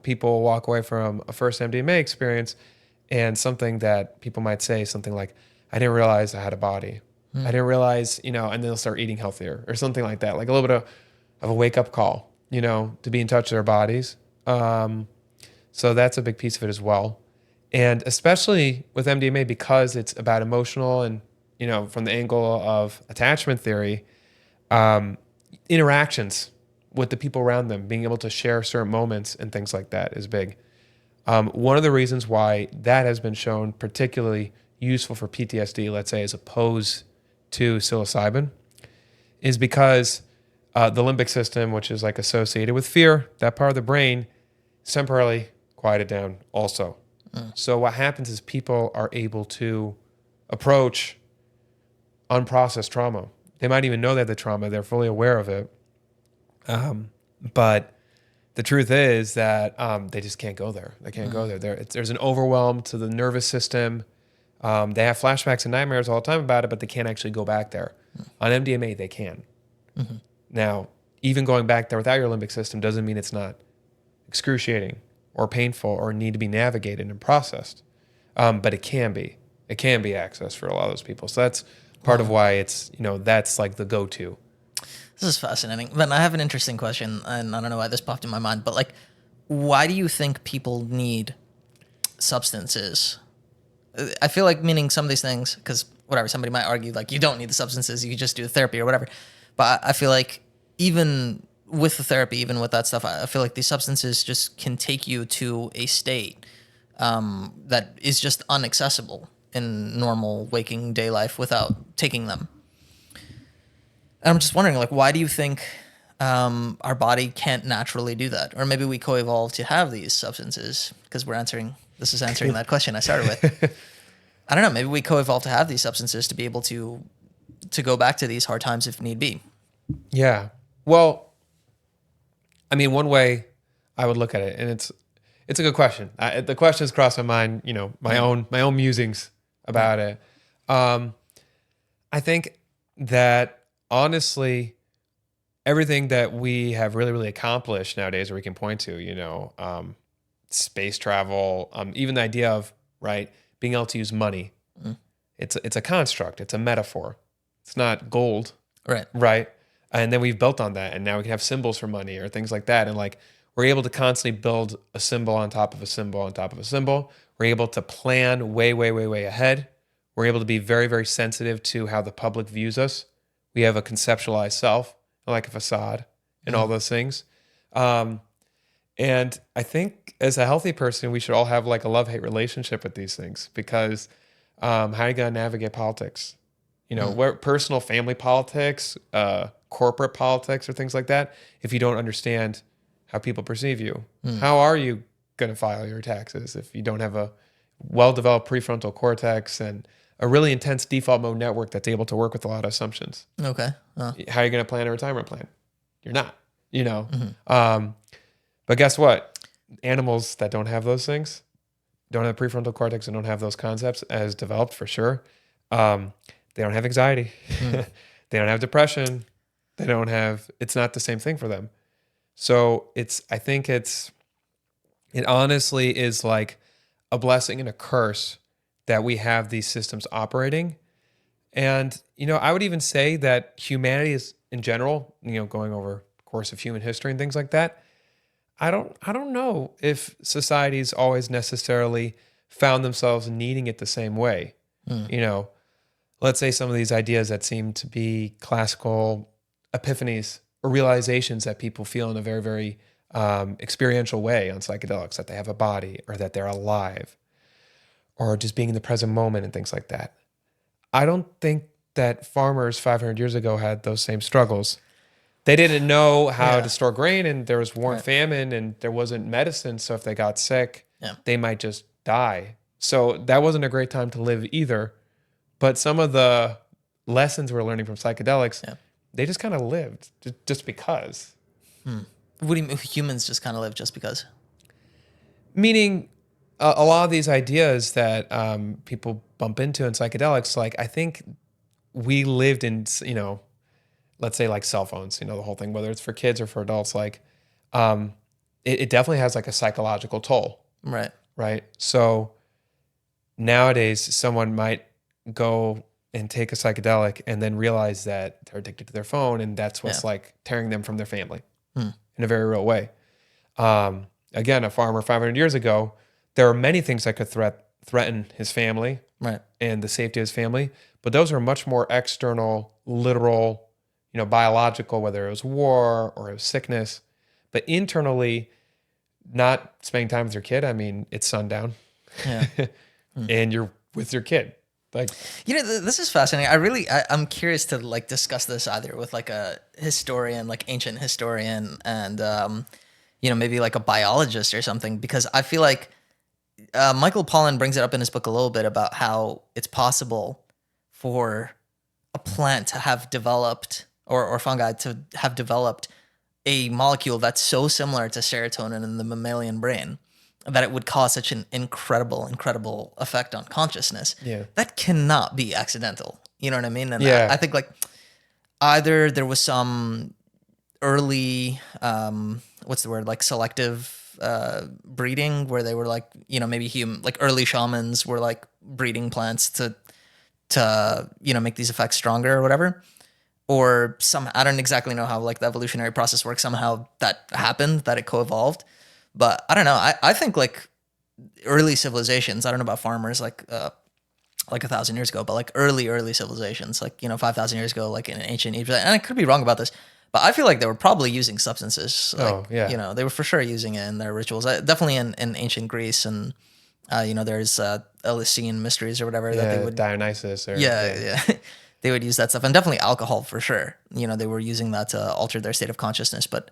People walk away from a first MDMA experience and something that people might say, something like, I didn't realize I had a body. I didn't realize, and then they'll start eating healthier or something like that. Like a little bit of a wake up call, to be in touch with their bodies. So that's a big piece of it as well. And especially with MDMA, because it's about emotional and, from the angle of attachment theory, interactions with the people around them, being able to share certain moments and things like that is big. One of the reasons why that has been shown particularly useful for PTSD, let's say, as opposed to psilocybin, is because the limbic system, which is like associated with fear, that part of the brain is temporarily quieted down also. So what happens is people are able to approach unprocessed trauma. They might even know they have the trauma. They're fully aware of it. But the truth is that they just can't go there. They can't go there. There's an overwhelm to the nervous system. They have flashbacks and nightmares all the time about it, but they can't actually go back there. On MDMA, they can. Now, even going back there without your limbic system doesn't mean it's not excruciating or painful or need to be navigated and processed. But it can be. It can be accessed for a lot of those people. So that's part of why it's, that's like the go-to. This is fascinating. But I have an interesting question, and I don't know why this popped in my mind, but like, why do you think people need substances? I feel like meaning some of these things, because whatever, somebody might argue like you don't need the substances, you just do the therapy or whatever. But I feel like even with the therapy, even with that stuff, I feel like these substances just can take you to a state that is just inaccessible in normal waking day life without taking them. And I'm just wondering, like, why do you think our body can't naturally do that? Or maybe we co-evolved to have these substances, because this is answering that question I started with. I don't know, maybe we co-evolved to have these substances to be able to go back to these hard times if need be. Yeah. Well, I mean, one way I would look at it, and it's a good question. The questions cross my mind, my own musings about it. I think that honestly, everything that we have really, really accomplished nowadays, or we can point to, space travel, even the idea of being able to use money. It's a construct. It's a metaphor. It's not gold, right? And then we've built on that, and now we can have symbols for money or things like that. And like we're able to constantly build a symbol on top of a symbol on top of a symbol. We're able to plan way, way, way, way ahead. We're able to be very, very sensitive to how the public views us. We have a conceptualized self, like a facade, and all those things. And I think as a healthy person, we should all have like a love-hate relationship with these things, because how are you going to navigate politics? Where personal family politics, corporate politics, or things like that, if you don't understand how people perceive you. How are you going to file your taxes if you don't have a well-developed prefrontal cortex and a really intense default mode network that's able to work with a lot of assumptions? Okay. How are you going to plan a retirement plan? You're not, you know. But guess what? Animals that don't have those things, don't have prefrontal cortex and don't have those concepts as developed for sure, they don't have anxiety. They don't have depression. They don't have, it's not the same thing for them. So I think it honestly is like a blessing and a curse that we have these systems operating. And, you know, I would even say that humanity is in general, you know, going over the course of human history and things like that, I don't know if societies always necessarily found themselves needing it the same way. You know, let's say some of these ideas that seem to be classical epiphanies or realizations that people feel in a very, very experiential way on psychedelics, that they have a body or that they're alive or just being in the present moment and things like that. I don't think that farmers 500 years ago had those same struggles. They didn't know how to store grain, and there was war and famine, and there wasn't medicine. So if they got sick, they might just die. So that wasn't a great time to live either. But some of the lessons we're learning from psychedelics, they just kind of lived just because. What do you mean humans just kind of live just because? Meaning a lot of these ideas that people bump into in psychedelics, like I think we lived in, you know, let's say like cell phones, you know, the whole thing, whether it's for kids or for adults, like it definitely has like a psychological toll. Right. So nowadays someone might go and take a psychedelic and then realize that they're addicted to their phone, and that's what's like tearing them from their family in a very real way. Again, a farmer 500 years ago, there are many things that could threaten his family and the safety of his family, but those are much more external, literal, you know, biological, whether it was war or it was sickness. But internally, not spending time with your kid, I mean, it's sundown and you're with your kid. Like, you know, this is fascinating. I'm curious to like discuss this either with like a historian, like ancient historian, and you know, maybe like a biologist or something, because I feel like Michael Pollan brings it up in his book a little bit about how it's possible for a plant to have developed or fungi to have developed a molecule that's so similar to serotonin in the mammalian brain that it would cause such an incredible effect on consciousness. That cannot be accidental. You know what I mean? And I think like either there was some early, what's the word? Like selective breeding where they were like, you know, maybe like early shamans were like breeding plants to, you know, make these effects stronger or whatever. Or I don't exactly know how like the evolutionary process works. Somehow that happened, that it co-evolved. But I don't know. I think like early civilizations, I don't know about farmers like 1,000 years ago, but like early civilizations, like, you know, 5,000 years ago, like in ancient Egypt, and I could be wrong about this, but I feel like they were probably using substances. Like, you know, they were for sure using it in their rituals. Definitely in ancient Greece, and you know, there's Eleusinian mysteries or whatever that they would Dionysus or they would use that stuff, and definitely alcohol for sure. You know, they were using that to alter their state of consciousness. But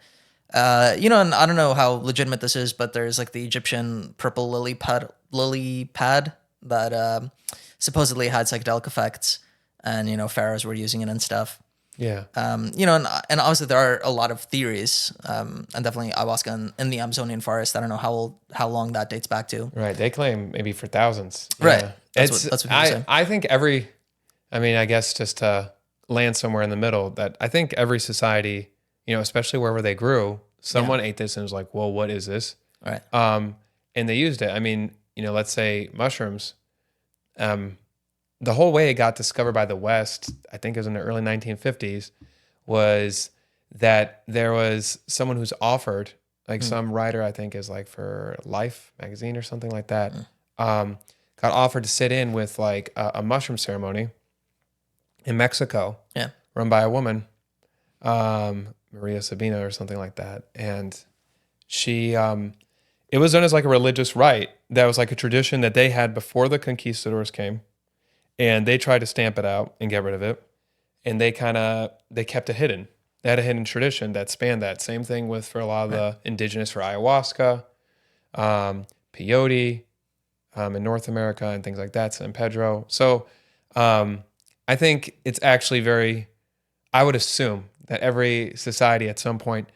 you know, and I don't know how legitimate this is, but there's like the Egyptian purple lily pad that supposedly had psychedelic effects, and you know, pharaohs were using it and stuff. You know, and obviously there are a lot of theories, and definitely ayahuasca in the Amazonian forest. I don't know how long that dates back to. Right, they claim maybe for thousands. Right, that's what people say. I think I guess just to land somewhere in the middle, that I think every society, you know, especially wherever they grew, someone ate this and was like, well, what is this? Right. And they used it. I mean, you know, let's say mushrooms. The whole way it got discovered by the West, I think it was in the early 1950s, was that there was someone who's offered, like some writer, I think is like for Life magazine or something like that, got offered to sit in with like a mushroom ceremony in Mexico, run by a woman, Maria Sabina or something like that. And she, it was done as like a religious rite. That was like a tradition that they had before the conquistadors came, and they tried to stamp it out and get rid of it. And they kept it hidden. They had a hidden tradition that spanned that. Same thing with for a lot of the indigenous for ayahuasca, peyote in North America and things like that, San Pedro. So I think it's actually I would assume that every society at some point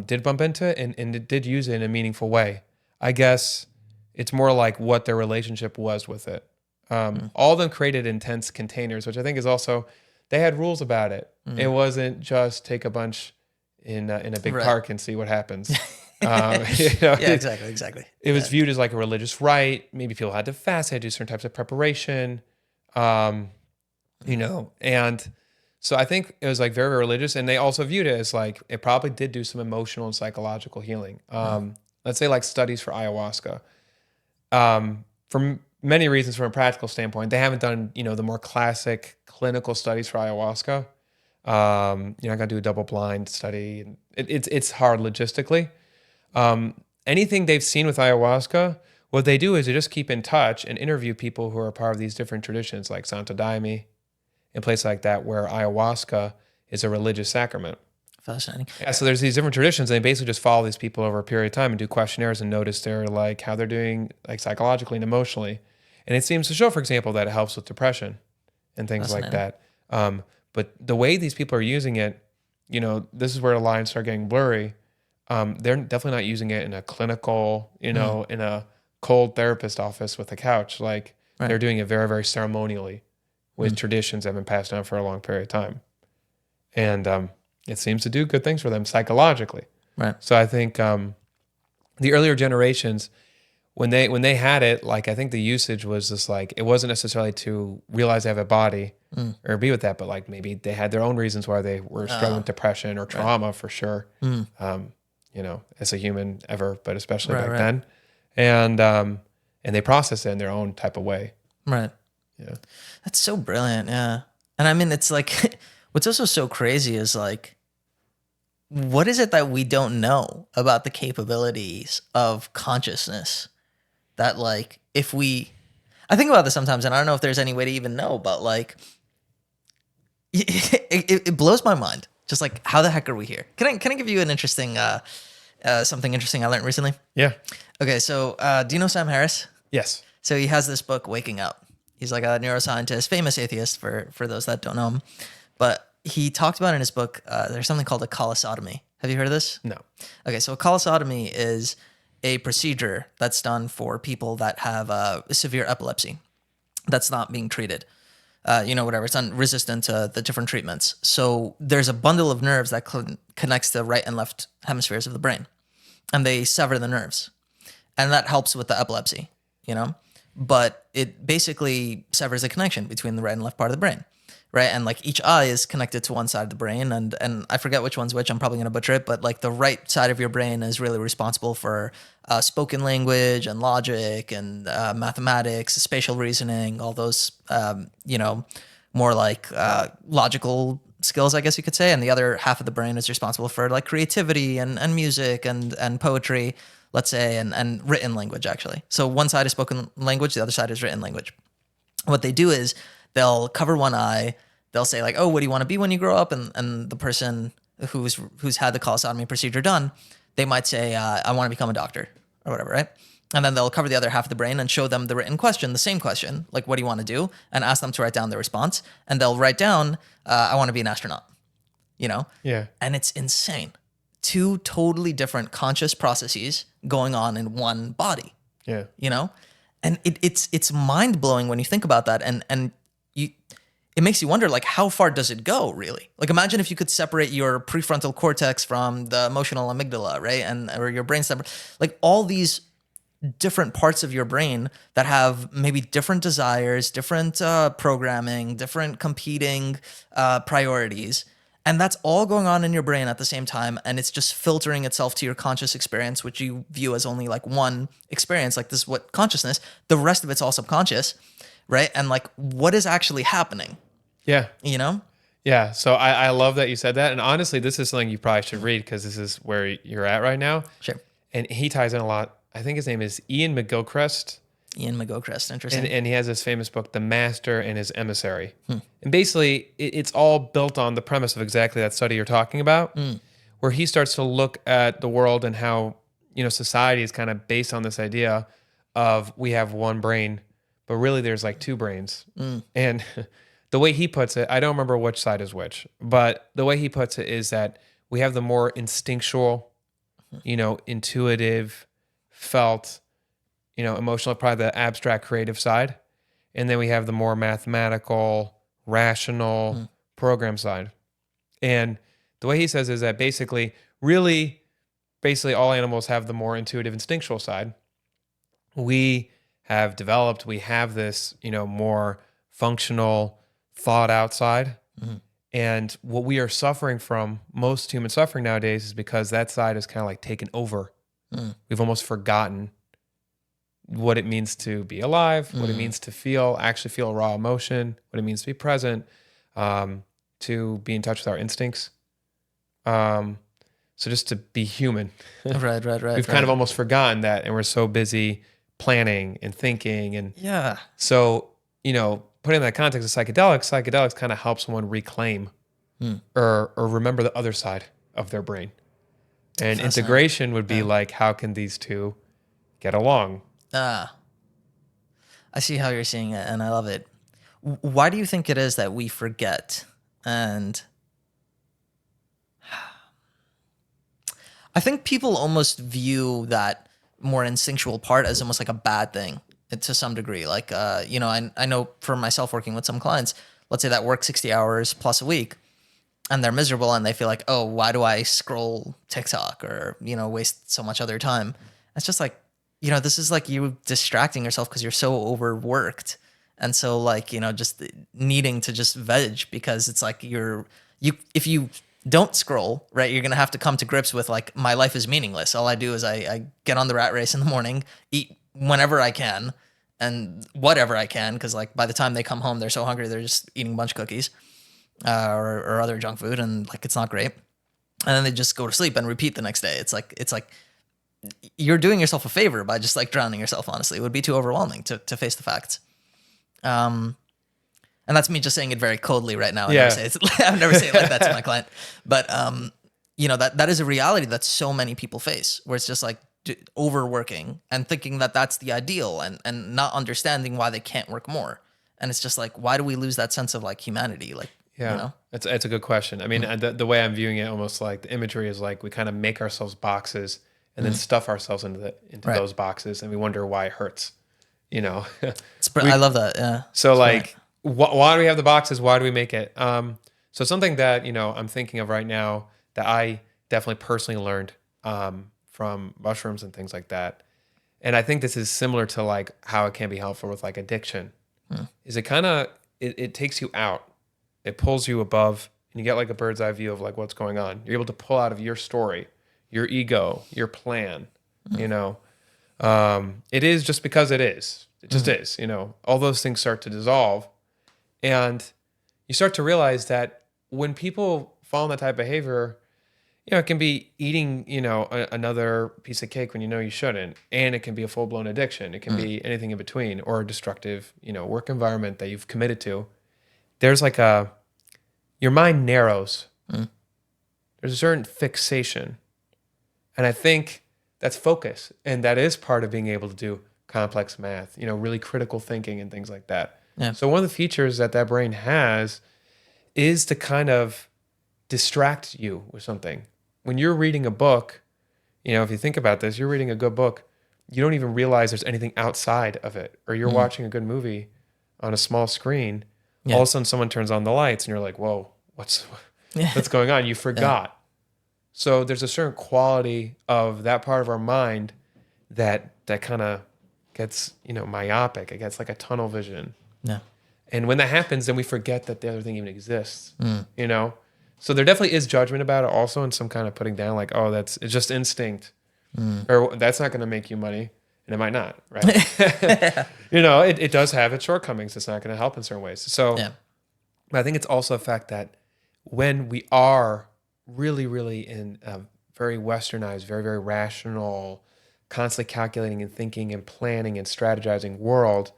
did bump into it and it did use it in a meaningful way. I guess it's more like what their relationship was with it. All of them created intense containers, which I think is also, they had rules about it. It wasn't just take a bunch in a big park and see what happens. Exactly. It was viewed as like a religious rite. Maybe people had to fast, they had to do certain types of preparation, and so I think it was like very, very religious. And they also viewed it as like, it probably did do some emotional and psychological healing. Let's say like studies for ayahuasca. For many reasons, from a practical standpoint, they haven't done, the more classic clinical studies for ayahuasca. You're not gonna do a double-blind study. And it's hard logistically. Anything they've seen with ayahuasca, what they do is they just keep in touch and interview people who are part of these different traditions, like Santo Daime, and places like that, where ayahuasca is a religious sacrament. Fascinating. Yeah, so there's these different traditions, and they basically just follow these people over a period of time and do questionnaires and notice how they're doing like psychologically and emotionally. And it seems to show, for example, that it helps with depression and things like that. But the way these people are using it, this is where the lines start getting blurry. They're definitely not using it in a clinical, in a cold therapist office with a couch. Like they're doing it very, very ceremonially with traditions that have been passed down for a long period of time. And it seems to do good things for them psychologically. Right. So I think the earlier generations, when they had it, like I think the usage was just like, it wasn't necessarily to realize they have a body or be with that, but like maybe they had their own reasons why they were struggling with depression or trauma for sure. As a human ever, but especially back then. And they process it in their own type of way. Right. Yeah. That's so brilliant. Yeah. And I mean, it's like, what's also so crazy is like, what is it that we don't know about the capabilities of consciousness that like, I think about this sometimes and I don't know if there's any way to even know, but like, it blows my mind. Just like, how the heck are we here? Can I give you an interesting, something interesting I learned recently? Yeah. Okay. So, do you know Sam Harris? Yes. So he has this book, Waking Up. He's like a neuroscientist, famous atheist for those that don't know him. But he talked about in his book, there's something called a colosotomy. Have you heard of this? No. Okay, so a colosotomy is a procedure that's done for people that have severe epilepsy that's not being treated. Whatever, it's resistant to the different treatments. So there's a bundle of nerves that connects the right and left hemispheres of the brain. And they sever the nerves. And that helps with the epilepsy, But it basically severs the connection between the right and left part of the brain, right? And like each eye is connected to one side of the brain, and I forget which one's which. I'm probably gonna butcher it, but like the right side of your brain is really responsible for spoken language and logic and mathematics, spatial reasoning, all those more like logical skills, I guess you could say. And the other half of the brain is responsible for like creativity and music and poetry, let's say, and written language, actually. So one side is spoken language, the other side is written language. What they do is they'll cover one eye, they'll say like, oh, what do you want to be when you grow up? And the person who's had the colostomy procedure done, they might say, I want to become a doctor or whatever, right? And then they'll cover the other half of the brain and show them the written question, the same question, like, what do you want to do? And ask them to write down their response. And they'll write down, I want to be an astronaut, Yeah. And it's insane. Two totally different conscious processes going on in one body. Yeah. And it's mind blowing when you think about that, and it makes you wonder like how far does it go really? Like imagine if you could separate your prefrontal cortex from the emotional amygdala, right? Or your brain separate, like all these different parts of your brain that have maybe different desires, different programming, different competing priorities. And that's all going on in your brain at the same time. And it's just filtering itself to your conscious experience, which you view as only like one experience. Like this is what consciousness, the rest of it's all subconscious, right? And like, what is actually happening? Yeah. Yeah. So I love that you said that. And honestly, this is something you probably should read because this is where you're at right now. Sure. And he ties in a lot. I think his name is Ian McGilchrist. Ian McGilchrist, interesting. And he has this famous book, The Master and His Emissary. And basically, it's all built on the premise of exactly that study you're talking about, where he starts to look at the world and how, society is kind of based on this idea of we have one brain, but really there's like two brains. And the way he puts it, I don't remember which side is which, but the way he puts it is that we have the more instinctual, intuitive, felt, emotional, probably the abstract creative side. And then we have the more mathematical, rational program side. And the way he says is that basically all animals have the more intuitive, instinctual side. We have this, more functional, thought out side. And what we are suffering from, most human suffering nowadays, is because that side is kind of like taken over. We've almost forgotten what it means to be alive, what it means to actually feel raw emotion, what it means to be present, to be in touch with our instincts. So just to be human. Right. We've kind of almost forgotten that, and we're so busy planning and thinking. And yeah. So, putting in that context of psychedelics kind of help someone reclaim or remember the other side of their brain. And integration would be like, how can these two get along? I see how you're seeing it, and I love it. Why do you think it is that we forget? And I think people almost view that more instinctual part as almost like a bad thing to some degree. Like, I know for myself working with some clients, let's say that work 60 hours plus a week, and they're miserable and they feel like, oh, why do I scroll TikTok or, waste so much other time? It's just like, this is like you distracting yourself because you're so overworked. And so like, just needing to just veg, because it's like if you don't scroll, right, you're going to have to come to grips with like, my life is meaningless. All I do is I get on the rat race in the morning, eat whenever I can and whatever I can. Because like by the time they come home, they're so hungry, they're just eating a bunch of cookies or other junk food. And like, it's not great. And then they just go to sleep and repeat the next day. It's like you're doing yourself a favor by just like drowning yourself. Honestly, it would be too overwhelming to face the facts. And that's me just saying it very coldly right now. I've never said it like that to my client, but that is a reality that so many people face, where it's just like overworking and thinking that that's the ideal, and not understanding why they can't work more. And it's just like, why do we lose that sense of like humanity? Like, it's a good question. I mean, the way I'm viewing it, almost like the imagery is like we kind of make ourselves boxes and then stuff ourselves into those boxes, and we wonder why it hurts. I love that. Yeah. So like, why do we have the boxes? Why do we make it? So something that, I'm thinking of right now that I definitely personally learned from mushrooms and things like that. And I think this is similar to like how it can be helpful with like addiction, is it kind of, it takes you out. It pulls you above, and you get like a bird's eye view of like what's going on. You're able to pull out of your story, your ego, your plan, it is just because it is. It just is, all those things start to dissolve. And you start to realize that when people fall in that type of behavior, it can be eating, another piece of cake when you shouldn't. And it can be a full-blown addiction. It can be anything in between, or a destructive, work environment that you've committed to. There's like your mind narrows. There's a certain fixation. And I think that's focus. And that is part of being able to do complex math, really critical thinking and things like that. Yeah. So one of the features that brain has is to kind of distract you with something. When you're reading a book, if you think about this, you're reading a good book, you don't even realize there's anything outside of it. Or you're watching a good movie on a small screen. Yeah. All of a sudden someone turns on the lights and you're like, whoa, what's going on? You forgot. Yeah. So there's a certain quality of that part of our mind that kind of gets, myopic. It gets like a tunnel vision. Yeah. And when that happens, then we forget that the other thing even exists, So there definitely is judgment about it also, and some kind of putting down like, oh, it's just instinct. Or that's not going to make you money. And it might not, right? It does have its shortcomings. It's not going to help in certain ways. So I think it's also a fact that when we are really, really in a very westernized, very, very rational, constantly calculating and thinking and planning and strategizing world,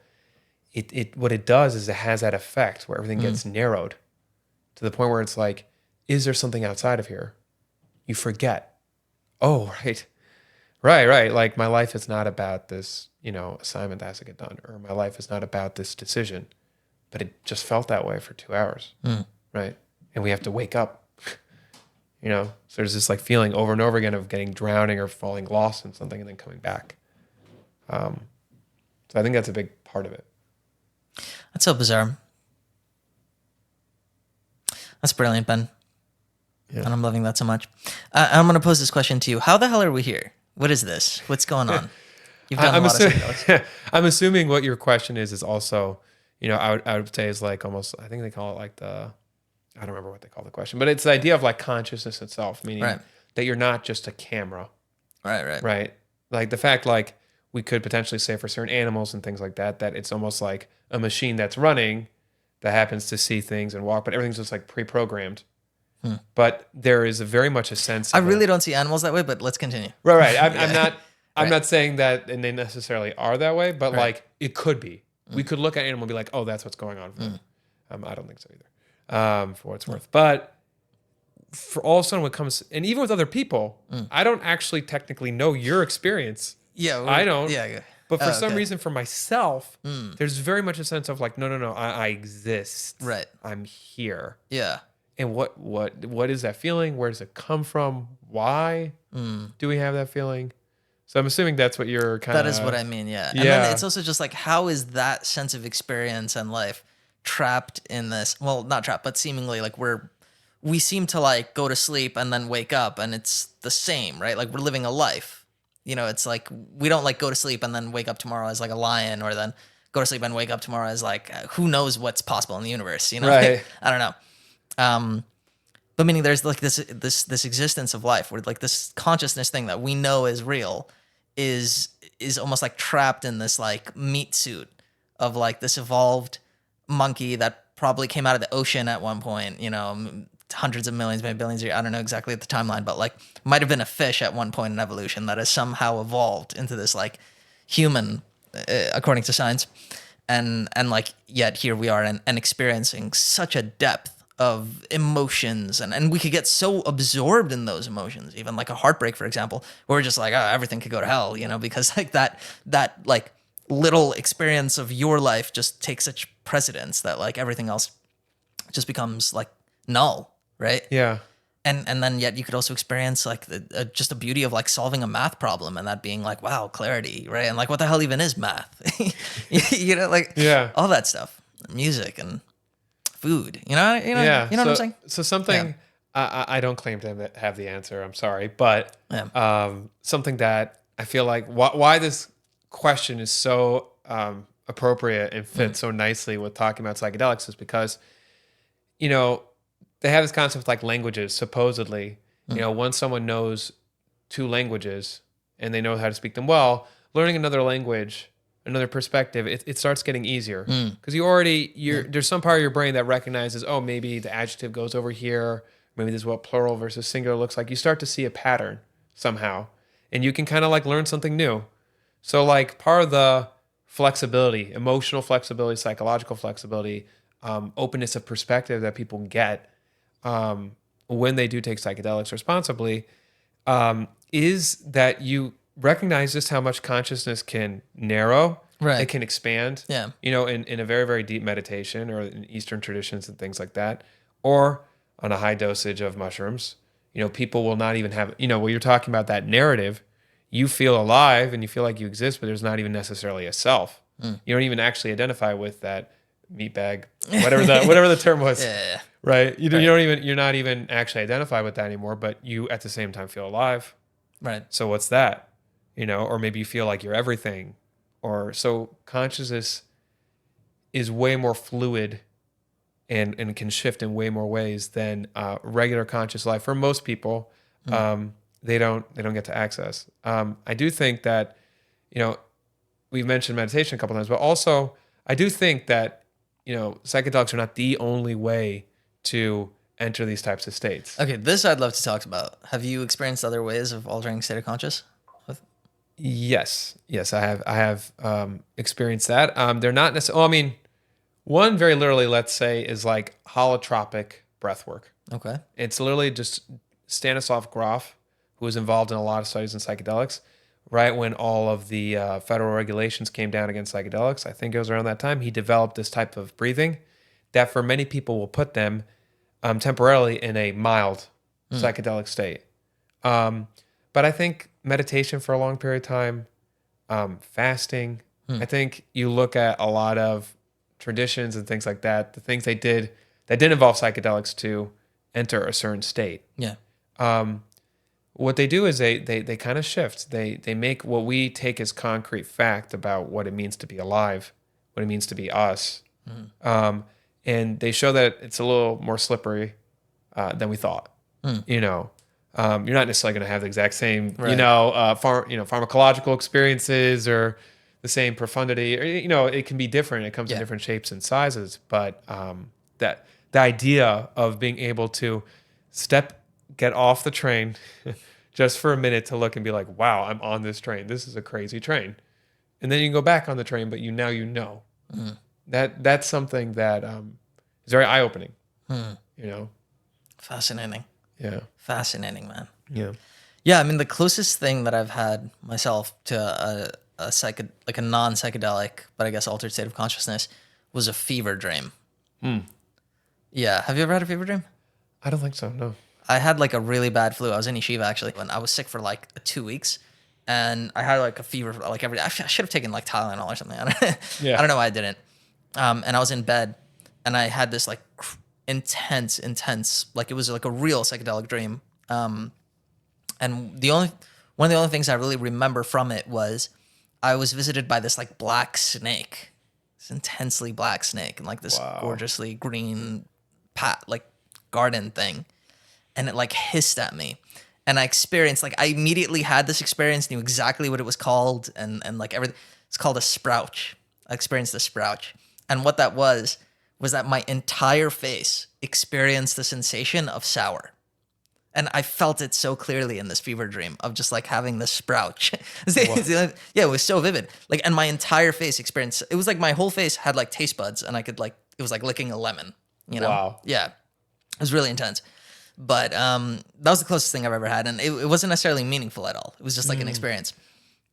what it does is it has that effect where everything gets narrowed to the point where it's like, is there something outside of here? You forget. Oh, right. Like my life is not about this, assignment that has to get done, or my life is not about this decision, but it just felt that way for 2 hours, right? And we have to wake up, So there's this like feeling over and over again of drowning or falling lost in something and then coming back. So I think that's a big part of it. That's so bizarre. That's brilliant, Ben. Yeah. And I'm loving that so much. I'm going to pose this question to you. How the hell are we here? What is this? What's going on? You've done a lot of psychedelics. I'm assuming what your question is also, I would say is like almost, I think they call it like I don't remember what they call the question, but it's the idea of like consciousness itself, meaning that you're not just a camera. Right. Like the fact, like we could potentially say for certain animals and things like that it's almost like a machine that's running that happens to see things and walk, but everything's just like pre-programmed. But there is very much a sense. I really don't see animals that way, but let's continue. Right. I'm not saying that, and they necessarily are that way, but like it could be. We could look at an animal and be like, oh, that's what's going on for them. I don't think so either, for what it's worth. But for all of a sudden, when it comes, and even with other people, I don't actually technically know your experience. Yeah, I don't. Yeah. But for some reason, for myself, there's very much a sense of like, no, I exist. Right. I'm here. Yeah. And what is that feeling? Where does it come from? Why do we have that feeling? So I'm assuming that's what you're kind of... That is what I mean, yeah. And then it's also just like, how is that sense of experience and life trapped in this? Well, not trapped, but seemingly like we seem to like go to sleep and then wake up and it's the same, right? Like we're living a life. It's like we don't like go to sleep and then wake up tomorrow as like a lion, or then go to sleep and wake up tomorrow as like who knows what's possible in the universe, Right. Like, I don't know. But meaning there's like this existence of life where like this consciousness thing that we know is real is almost like trapped in this like meat suit of like this evolved monkey that probably came out of the ocean at one point, hundreds of millions, maybe billions of years. I don't know exactly the timeline, but like might have been a fish at one point in evolution that has somehow evolved into this like human, according to science. And like, yet here we are and experiencing such a depth of emotions, and we could get so absorbed in those emotions, even like a heartbreak, for example, where we're just like, oh, everything could go to hell, because like that like little experience of your life just takes such precedence that like everything else just becomes like null, right? Yeah. And then yet you could also experience like just the beauty of like solving a math problem and that being like, wow, clarity, right? And like, what the hell even is math? Like all that stuff, music and food, you know what I'm saying? So something I don't claim to have the answer. I'm sorry, but something that I feel like why this question is so appropriate and fits so nicely with talking about psychedelics is because they have this concept like languages. Supposedly, once someone knows 2 languages and they know how to speak them well, learning another language, another perspective, it starts getting easier because there's some part of your brain that recognizes, oh, maybe the adjective goes over here, maybe this is what plural versus singular looks like. You start to see a pattern somehow, and you can kind of like learn something new. So like part of the flexibility, emotional flexibility, psychological flexibility, openness of perspective that people get when they do take psychedelics responsibly, is that you recognize just how much consciousness can narrow, it can expand, in a very, very deep meditation or in Eastern traditions and things like that, or on a high dosage of mushrooms. People will not even have, when you're talking about that narrative, you feel alive and you feel like you exist, but there's not even necessarily a self. You don't even actually identify with that meat bag, whatever the term was. Right. You're not even actually identified with that anymore, but you at the same time feel alive. Right. So what's that? Or maybe you feel like you're everything. Or so consciousness is way more fluid and can shift in way more ways than regular conscious life. For most people, they don't get to access. I do think that, we've mentioned meditation a couple times, but also I do think that, psychedelics are not the only way to enter these types of states. Okay, this I'd love to talk about. Have you experienced other ways of altering state of conscious? Yes, I have experienced that. They're not necessarily. I mean, one very literally, let's say, is like holotropic breath work. Okay. It's literally just Stanislav Grof, who was involved in a lot of studies in psychedelics. Right when all of the federal regulations came down against psychedelics, I think it was around that time, he developed this type of breathing that for many people will put them temporarily in a mild psychedelic state. But I think meditation for a long period of time, fasting, I think you look at a lot of traditions and things like that, the things they did that did involve psychedelics to enter a certain state. Yeah. What they do is they kind of shift. They make what we take as concrete fact about what it means to be alive, what it means to be us. And they show that it's a little more slippery than we thought. You know, you're not necessarily going to have the exact same, Right. pharmacological experiences or the same profundity. Or, it can be different. It comes in different shapes and sizes. But that the idea of being able to get off the train just for a minute to look and be like, wow, I'm on this train. This is a crazy train. And then you can go back on the train, but now you know. That's something that is very eye-opening. Fascinating. Yeah. Fascinating, man. Yeah. Yeah, I mean, the closest thing that I've had myself to a non-psychedelic, but I guess altered state of consciousness, was a fever dream. Yeah. Have you ever had a fever dream? I don't think so, no. I had like a really bad flu. I was in yeshiva actually, when I was sick for like 2 weeks, and I had like a fever for like every day. I should have taken like Tylenol or something. I don't know why I didn't. And I was in bed, and I had this like intense, like it was like a real psychedelic dream. And one of the only things I really remember from it was I was visited by this like black snake, this intensely black snake, and like this gorgeously green like garden thing. And it like hissed at me. And I experienced, like I immediately had this experience, knew exactly what it was called, and like everything. It's called a sprouch. I experienced a sprouch. And what that was that my entire face experienced the sensation of sour. And I felt it so clearly in this fever dream of just like having this sprouch. Yeah, it was so vivid. Like, and my entire face experienced, it was like my whole face had like taste buds, and I could like, it was like licking a lemon, you know? Wow. Yeah. It was really intense. But that was the closest thing I've ever had. And it wasn't necessarily meaningful at all. It was just like an experience.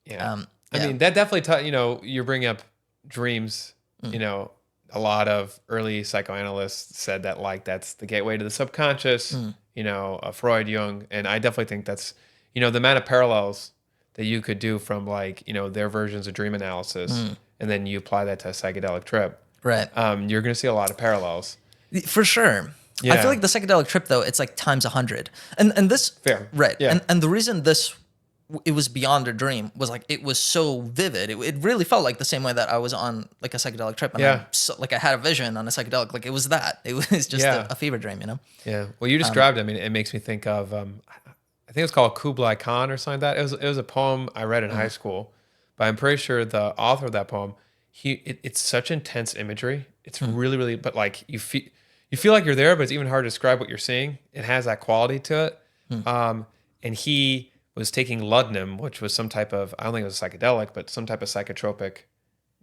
Yeah. I mean, that definitely, you're bringing up dreams, a lot of early psychoanalysts said that like that's the gateway to the subconscious, Freud, Jung, and I definitely think that's, the amount of parallels that you could do from like, their versions of dream analysis, and then you apply that to a psychedelic trip. Right. You're going to see a lot of parallels. For sure. Yeah. I feel like the psychedelic trip though, it's like times 100. And this fair. Right. Yeah. And the reason it was beyond a dream was like it was so vivid. It really felt like the same way that I was on like a psychedelic trip, and I had a vision on a psychedelic. Like it was that. It was just a fever dream, Yeah. Well, you described it. I mean, it makes me think of I think it was called Kublai Khan or something like that. It was a poem I read in high school, but I'm pretty sure the author of that poem, it's such intense imagery. It's really, really, but like you feel like you're there, but it's even hard to describe what you're seeing. It has that quality to it. And he was taking laudanum, which was some type of, I don't think it was psychedelic, but some type of psychotropic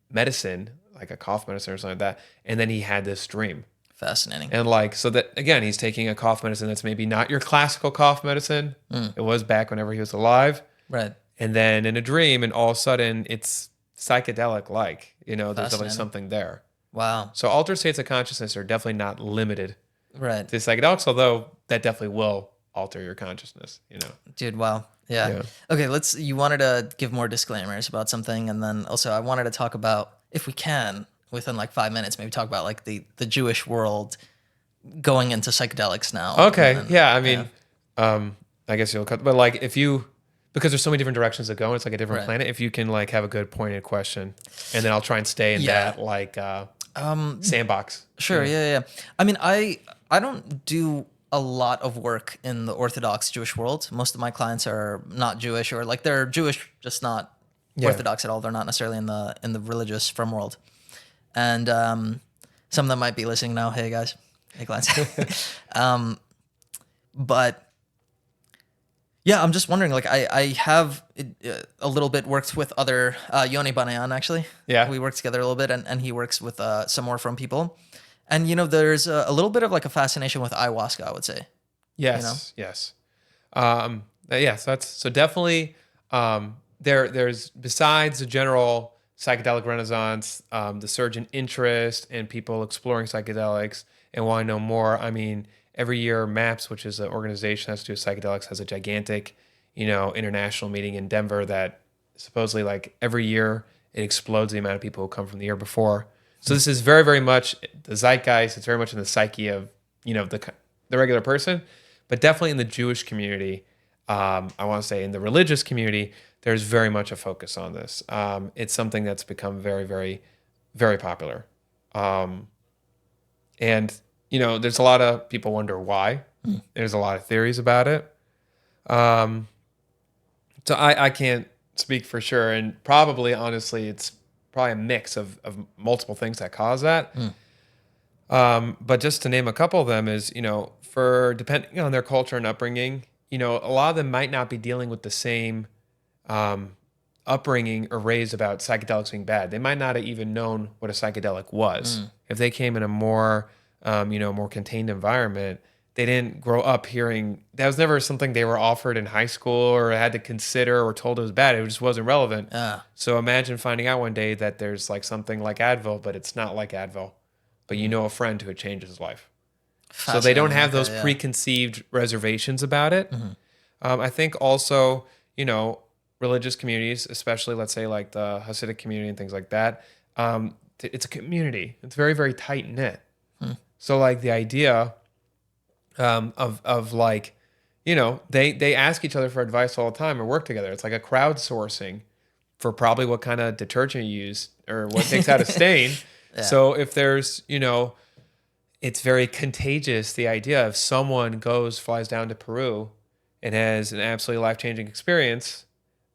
medicine, like a cough medicine or something like that. And then he had this dream. Fascinating. And like, so that, again, he's taking a cough medicine that's maybe not your classical cough medicine. It was back whenever he was alive. Right. And then in a dream, and all of a sudden it's psychedelic-like, there's definitely something there. Wow. So altered states of consciousness are definitely not limited Right. to psychedelics, although that definitely will alter your consciousness, Dude, wow. Yeah. Okay, you wanted to give more disclaimers about something, and then also I wanted to talk about, if we can, within like 5 minutes, maybe talk about like the Jewish world going into psychedelics now. Okay. I mean, I guess you'll cut, but like because there's so many different directions to go, and it's like a different planet, if you can like have a good pointed question, and then I'll try and stay in that like sandbox. Sure. Yeah. I mean, I don't do a lot of work in the Orthodox Jewish world. Most of my clients are not Jewish, or like they're Jewish, just not Orthodox at all. They're not necessarily in the religious frum world. And some of them might be listening now. Hey guys, hey clients. But Yeah, I'm just wondering. Like, I have a little bit worked with other Yoni Banayan actually. Yeah. We work together a little bit, and he works with some more from people. And there's a little bit of like a fascination with ayahuasca, I would say. Yes. Yes. Yes. That's so definitely. There's besides the general psychedelic renaissance, the surge in interest and people exploring psychedelics and want to know more. I mean, every year MAPS, which is an organization that's to do with psychedelics, has a gigantic, international meeting in Denver that supposedly like every year it explodes the amount of people who come from the year before. So this is very, very much the zeitgeist. It's very much in the psyche of, the regular person, but definitely in the Jewish community. I want to say in the religious community, there's very much a focus on this. It's something that's become very, very, very popular. And, there's a lot of people wonder why. There's a lot of theories about it. So I can't speak for sure. And probably, honestly, it's probably a mix of multiple things that cause that. But just to name a couple of them is, for depending on their culture and upbringing, a lot of them might not be dealing with the same upbringing or raised about psychedelics being bad. They might not have even known what a psychedelic was. If they came in a more, more contained environment, they didn't grow up hearing, that was never something they were offered in high school or had to consider or told it was bad. It just wasn't relevant. So imagine finding out one day that there's like something like Advil, but it's not like Advil. But a friend who had changed his life. So they don't have those preconceived reservations about it. I think also, religious communities, especially let's say like the Hasidic community and things like that, it's a community. It's very, very tight knit. So like the idea of like, they ask each other for advice all the time and work together. It's like a crowdsourcing for probably what kind of detergent you use or what takes out a stain. So if there's, it's very contagious, the idea of someone flies down to Peru and has an absolutely life-changing experience,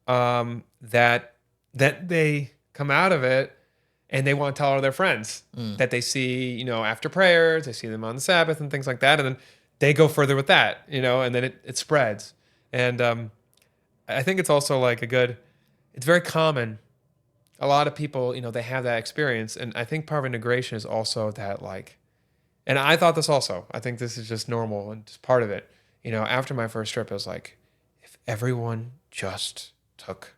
that they come out of it and they want to tell all their friends that they see, after prayers, they see them on the Sabbath and things like that. And then they go further with that, and then it spreads. And I think it's also like it's very common. A lot of people, they have that experience. And I think part of integration is also that like, and I thought this also, I think this is just normal and just part of it. After my first trip, I was like, if everyone just took,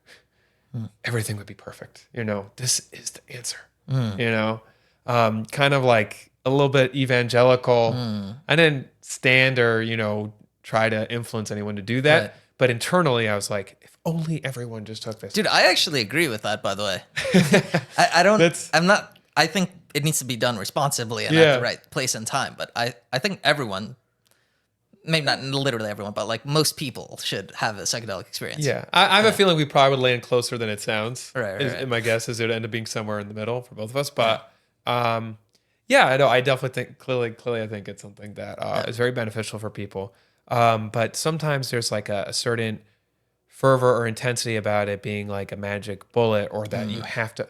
everything would be perfect. This is the answer, kind of like a little bit evangelical. I didn't stand or, try to influence anyone to do that. Right. But internally I was like, if only everyone just took this. Dude, I actually agree with that, by the way. I think it needs to be done responsibly and at the right place and time. But I think everyone, maybe not literally everyone, but like most people should have a psychedelic experience. Yeah. I have a feeling we probably would land closer than it sounds. Right. And my guess is it would end up being somewhere in the middle for both of us. But I know. I definitely think clearly I think it's something that is very beneficial for people. But sometimes there's like a certain fervor or intensity about it being like a magic bullet or that you have to,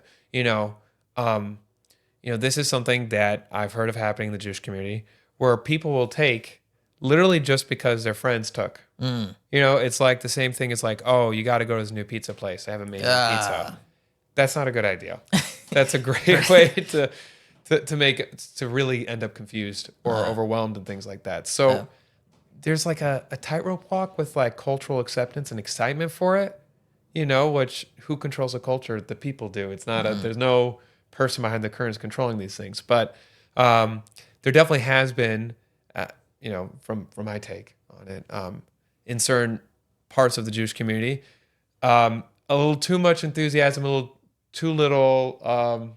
this is something that I've heard of happening in the Jewish community where people will take literally just because their friends took. It's like the same thing as like, oh, you got to go to this new pizza place. They have amazing pizza. That's not a good idea. That's a great way to make it, to really end up confused or overwhelmed and things like that. So there's like a tightrope walk with like cultural acceptance and excitement for it, which who controls a culture? The people do. It's not there's no person behind the curtains controlling these things. But there definitely has been, from my take on it, in certain parts of the Jewish community, a little too much enthusiasm, a little too little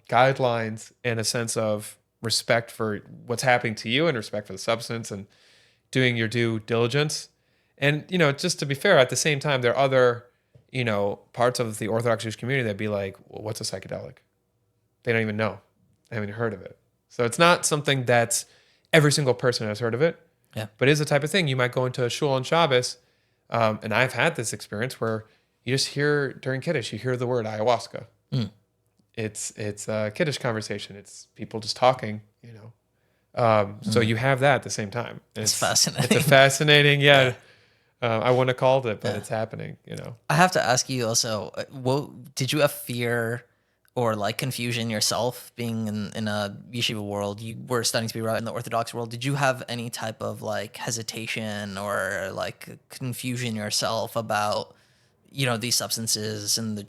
guidelines, and a sense of respect for what's happening to you and respect for the substance and doing your due diligence. And, just to be fair, at the same time, there are other, parts of the Orthodox Jewish community that'd be like, well, what's a psychedelic? They don't even know. They haven't heard of it. So it's not something that's every single person has heard of it. Yeah. But it is the type of thing you might go into a shul on Shabbos. And I've had this experience where you just hear during Kiddush, you hear the word ayahuasca. It's a Kiddush conversation. It's people just talking, So you have that at the same time. It's fascinating. It's a fascinating, I wouldn't have called it, but it's happening, you know. I have to ask you also, what did you have fear or like confusion yourself being in a yeshiva world? You were studying to be right in the Orthodox world. Did you have any type of like hesitation or like confusion yourself about, these substances and the,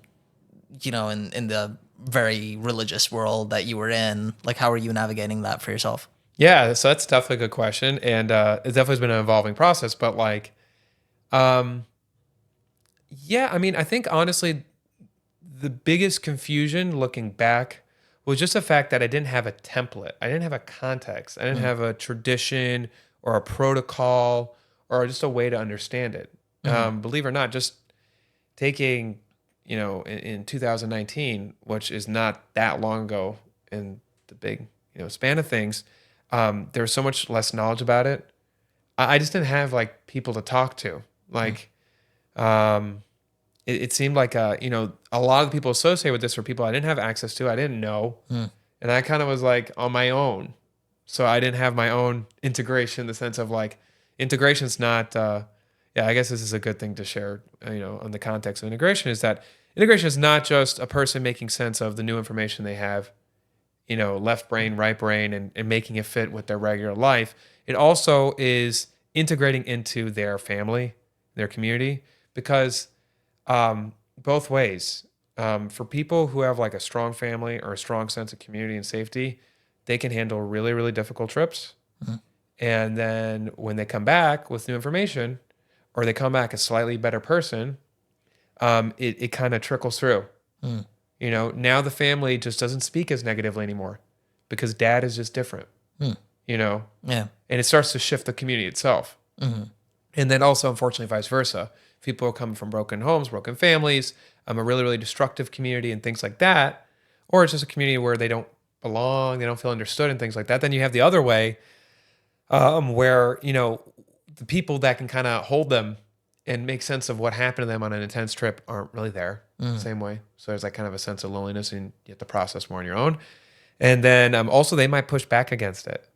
in the very religious world that you were in? Like, how are you navigating that for yourself? Yeah, so that's definitely a good question. And it definitely has been an evolving process, but like, yeah, I mean, I think honestly, the biggest confusion looking back was just the fact that I didn't have a template. I didn't have a context. I didn't have a tradition or a protocol or just a way to understand it. Believe it or not, just taking, in 2019, which is not that long ago in the big, span of things, there's so much less knowledge about it. I just didn't have like people to talk to. Like, it seemed like, a lot of the people associated with this were people I didn't have access to. I didn't know. And I kind of was like on my own. So I didn't have my own integration in the sense of like, integration's not, I guess this is a good thing to share, on the context of integration, is that integration is not just a person making sense of the new information they have, left brain, right brain, and making it fit with their regular life. It also is integrating into their family, their community, because both ways. For people who have like a strong family or a strong sense of community and safety, they can handle really, really difficult trips. And then when they come back with new information, or they come back a slightly better person, it kind of trickles through. Now the family just doesn't speak as negatively anymore because dad is just different, Yeah. And it starts to shift the community itself. And then also, unfortunately, vice versa. People come from broken homes, broken families, a really, really destructive community and things like that. Or it's just a community where they don't belong, they don't feel understood and things like that. Then you have the other way where, the people that can kind of hold them and make sense of what happened to them on an intense trip aren't really there the same way. So there's like kind of a sense of loneliness and you have to process more on your own. And then also they might push back against it.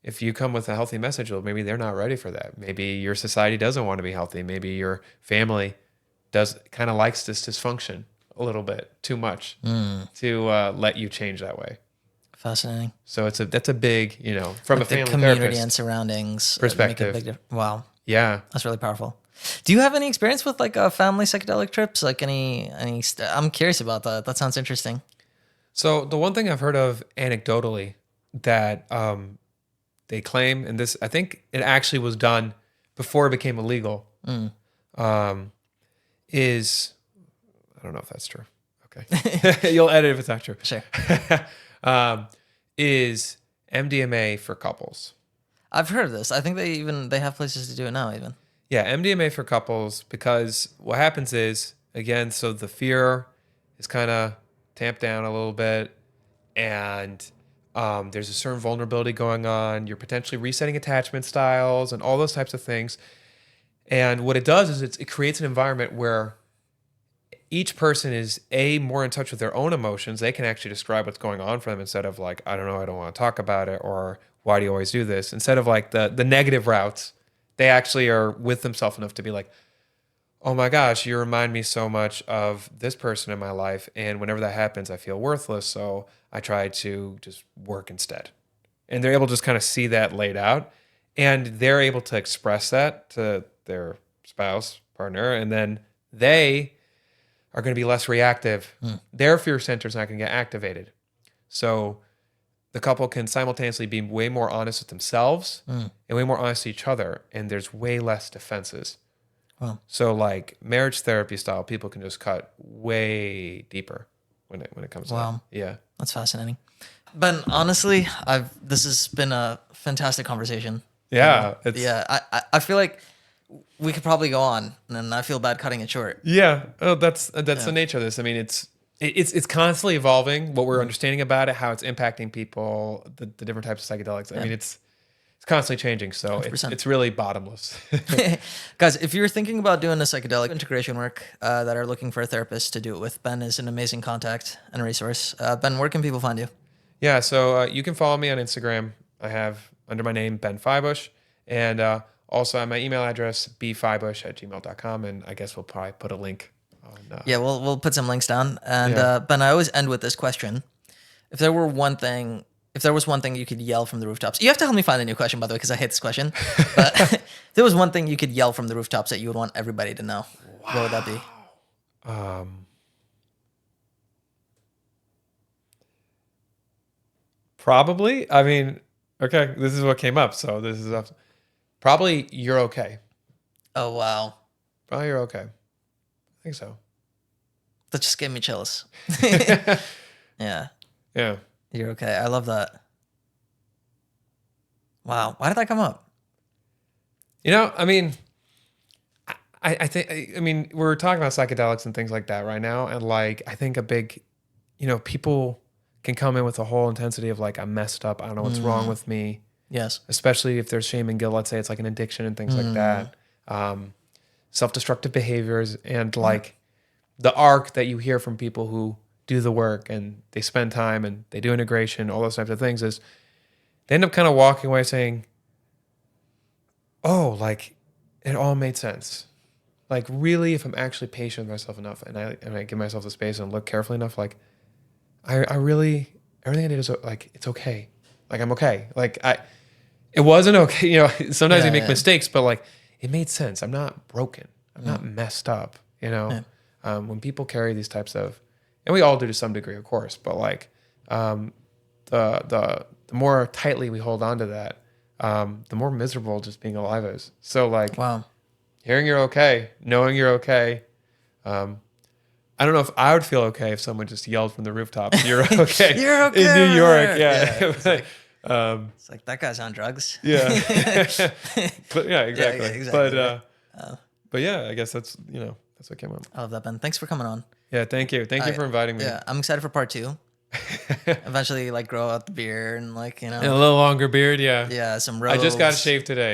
If you come with a healthy message, well, maybe they're not ready for that. Maybe your society doesn't want to be healthy. Maybe your family kind of likes this dysfunction a little bit too much to let you change that way. Fascinating. So that's a big, from like a family the community therapist and surroundings perspective. Make a big wow. Yeah. That's really powerful. Do you have any experience with like family psychedelic trips? Like I'm curious about that. That sounds interesting. So the one thing I've heard of anecdotally that they claim, and this, I think it actually was done before it became illegal, is, I don't know if that's true. Okay. You'll edit if it's not true. Sure. Is MDMA for couples. I've heard of this. I think they have places to do it now even. Yeah, MDMA for couples, because what happens is, again, so the fear is kind of tamped down a little bit, and there's a certain vulnerability going on. You're potentially resetting attachment styles and all those types of things. And what it does is it creates an environment where each person is more in touch with their own emotions. They can actually describe what's going on for them instead of like, I don't know, I don't want to talk about it, or why do you always do this? Instead of like the negative routes, they actually are with themselves enough to be like, oh my gosh, you remind me so much of this person in my life. And whenever that happens, I feel worthless. So I try to just work instead. And they're able to just kind of see that laid out. And they're able to express that to their spouse, partner. And then they are going to be less reactive. Their fear center is not going to get activated. So the couple can simultaneously be way more honest with themselves and way more honest to each other. And there's way less defenses. Wow. So like marriage therapy style, people can just cut way deeper when it comes to that. Yeah. That's fascinating. Ben, honestly, this has been a fantastic conversation. Yeah. I feel like we could probably go on, and I feel bad cutting it short. Yeah. Oh, that's the nature of this. I mean, it's constantly evolving what we're understanding about it, how it's impacting people, the different types of psychedelics. I mean, it's constantly changing, so it's really bottomless. Guys, if you're thinking about doing a psychedelic integration work that are looking for a therapist to do it with, Ben is an amazing contact and resource. Ben, where can people find you? Yeah, so you can follow me on Instagram. I have under my name Ben Pheibush, and Also, my email address, bpheibush@gmail.com. And I guess we'll probably put a link on. Yeah, we'll put some links down. And Ben, I always end with this question: if there was one thing you could yell from the rooftops, you have to help me find a new question, by the way, because I hate this question. But if there was one thing you could yell from the rooftops that you would want everybody to know, what would that be? Probably. I mean, okay, this is what came up. So this is probably you're okay. Oh, wow. Probably you're okay. I think so. That just gave me chills. Yeah. Yeah. You're okay. I love that. Wow. Why did that come up? I mean, I think, I mean, we're talking about psychedelics and things like that right now. And like, I think a big, people can come in with a whole intensity of like, I'm messed up. I don't know what's wrong with me. Yes. Especially if there's shame and guilt. Let's say it's like an addiction and things like that. Self-destructive behaviors and like the arc that you hear from people who do the work and they spend time and they do integration, all those types of things is they end up kind of walking away saying, oh, like it all made sense. Like really, if I'm actually patient with myself enough and I give myself the space and look carefully enough, like I really, everything I did is like, it's okay. Like I'm okay. Like it wasn't okay. Sometimes you make mistakes, but like it made sense. I'm not broken. I'm not messed up, when people carry these types of, and we all do to some degree, of course, but like the more tightly we hold on to that, the more miserable just being alive is. So like, Wow. Hearing you're okay, knowing you're okay. I don't know if I would feel okay if someone just yelled from the rooftops, "You're okay." You're okay. In New York, yeah. It's like that guy's on drugs. Yeah. But yeah, exactly. Yeah, exactly. But yeah, I guess that's what came up. I love that, Ben. Thanks for coming on. Yeah, thank you. Thank you for inviting me. Yeah, I'm excited for part 2. Eventually, like grow out the beard and like And a little longer beard, yeah. yeah, some I just got robes. shaved today.